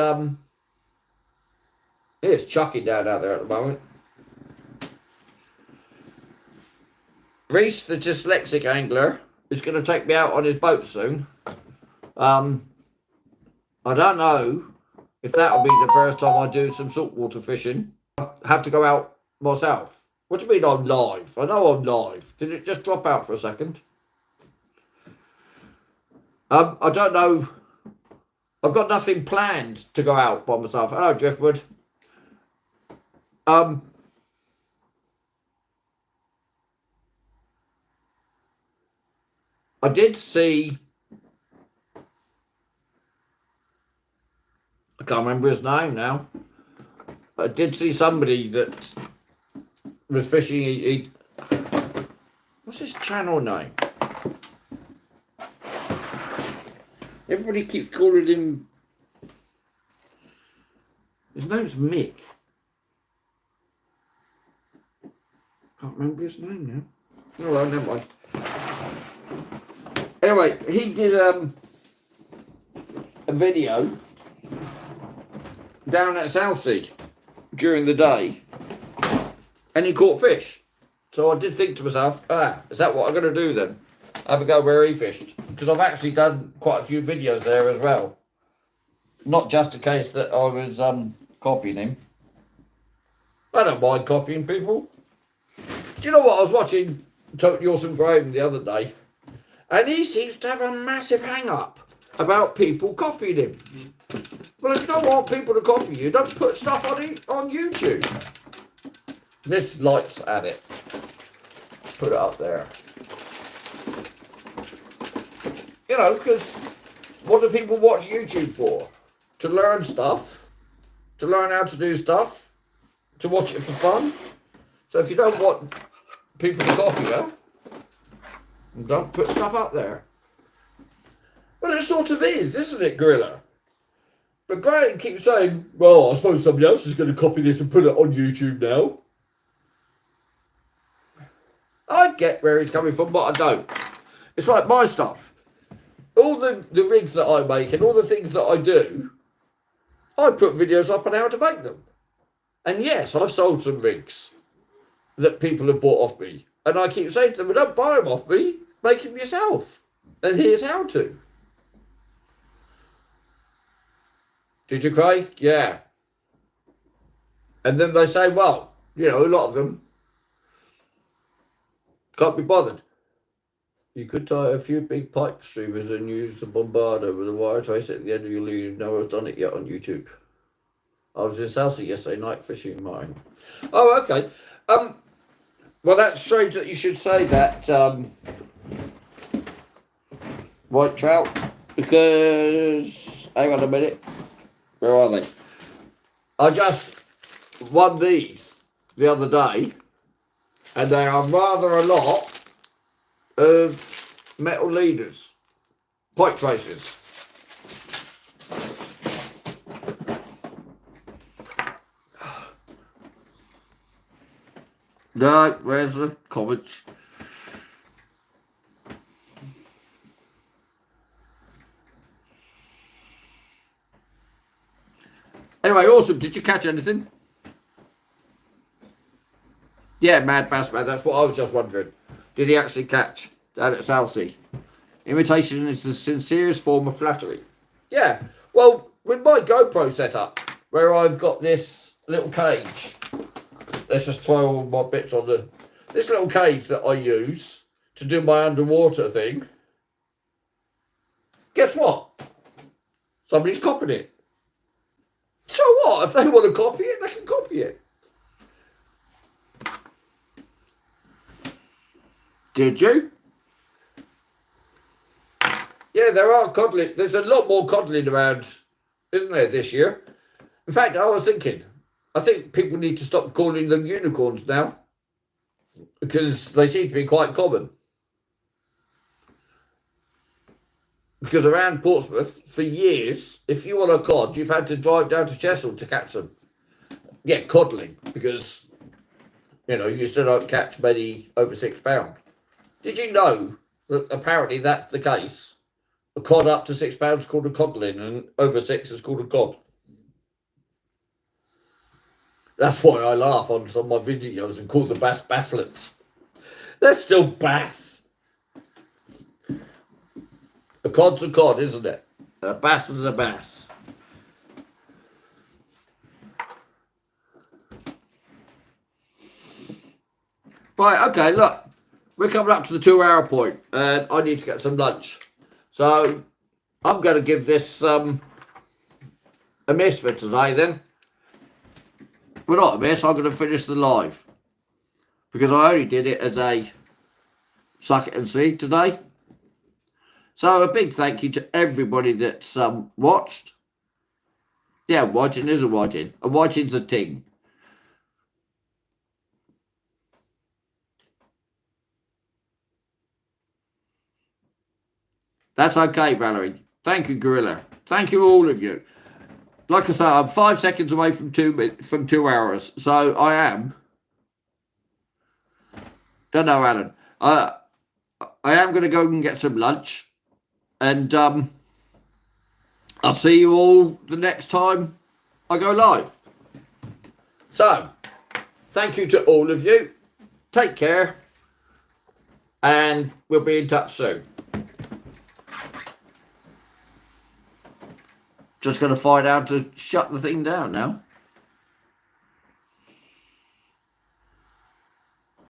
it's chucking down out there at the moment. Reese, the dyslexic angler, is going to take me out on his boat soon. I don't know if that'll be the first time I do some saltwater fishing. I have to go out myself. What do you mean I'm live? I know I'm live. Did it just drop out for a second? I don't know. I've got nothing planned to go out by myself. Hello, Driftwood. I did see... I can't remember his name now. I did see somebody that was fishing. What's his channel name? Everybody keeps calling him. His name's Mick. Can't remember his name now. Oh well, never mind. Anyway, he did a video down at South Sea during the day, and he caught fish. So I did think to myself, is that what I'm going to do then? Have a go where he fished. Because I've actually done quite a few videos there as well. Not just a case that I was copying him. I don't mind copying people. Do you know what? I was watching Totally Awesome Graham the other day, and he seems to have a massive hang-up about people copying him. Well, if you don't want people to copy you, don't put stuff on YouTube. This light's at it. Put it up there. You know, because what do people watch YouTube for? To learn stuff, to learn how to do stuff, to watch it for fun. So if you don't want people to copy you, don't put stuff up there. Well, it sort of is, isn't it, Gorilla? But Graham keeps saying, well, I suppose somebody else is going to copy this and put it on YouTube now. I get where he's coming from, but I don't. It's like my stuff. All the rigs that I make and all the things that I do, I put videos up on how to make them. And yes, I've sold some rigs that people have bought off me. And I keep saying to them, well, don't buy them off me, make them yourself. And here's how to. Did you, Craig? Yeah. And then they say, well, you know, a lot of them can't be bothered. You could tie a few big pipe streamers and use the bombarder with a wire trace at the end of your lead. No one's done it yet on YouTube. I was in South Sea yesterday night fishing mine. Oh, okay. Well, that's strange that you should say that, white trout, because, hang on a minute, where are they? I just won these the other day, and they are rather a lot of metal leaders, pipe traces. No, where's the comments? Anyway, awesome. Did you catch anything? Yeah, Mad Bass Man. That's what I was just wondering. Did he actually catch down at South Sea? Imitation is the sincerest form of flattery. Yeah. Well, with my GoPro setup, where I've got this little cage. Let's just throw all my bits on this little cage that I use to do my underwater thing. Guess what? Somebody's copied it. So what? If they want to copy it, they can copy it. Did you? Yeah, there are codling. There's a lot more codling around, isn't there, this year? In fact, I was thinking, I think people need to stop calling them unicorns now because they seem to be quite common. Because around Portsmouth, for years, if you want a cod, you've had to drive down to Chesil to catch them. Yeah, codling, because, you still don't catch many over £6. Did you know that apparently that's the case? A cod up to £6 is called a codling, and over 6 is called a cod. That's why I laugh on some of my videos and call the bass basslets. They're still bass. A cod's a cod, isn't it? A bass is a bass. Right, okay, look. We're coming up to the 2-hour point, and I need to get some lunch. So, I'm going to give this a miss for today, then. Well, not a miss, I'm going to finish the live. Because I only did it as a suck it and see today. So a big thank you to everybody that's watched. Yeah, watching is a watching. A watching's a ting. That's okay, Valerie. Thank you, Gorilla. Thank you, all of you. Like I say, I'm 5 seconds away from 2 hours. So I am. Don't know, Alan. I am going to go and get some lunch. And I'll see you all the next time I go live. So, thank you to all of you. Take care. And we'll be in touch soon. Just going to find out to shut the thing down now.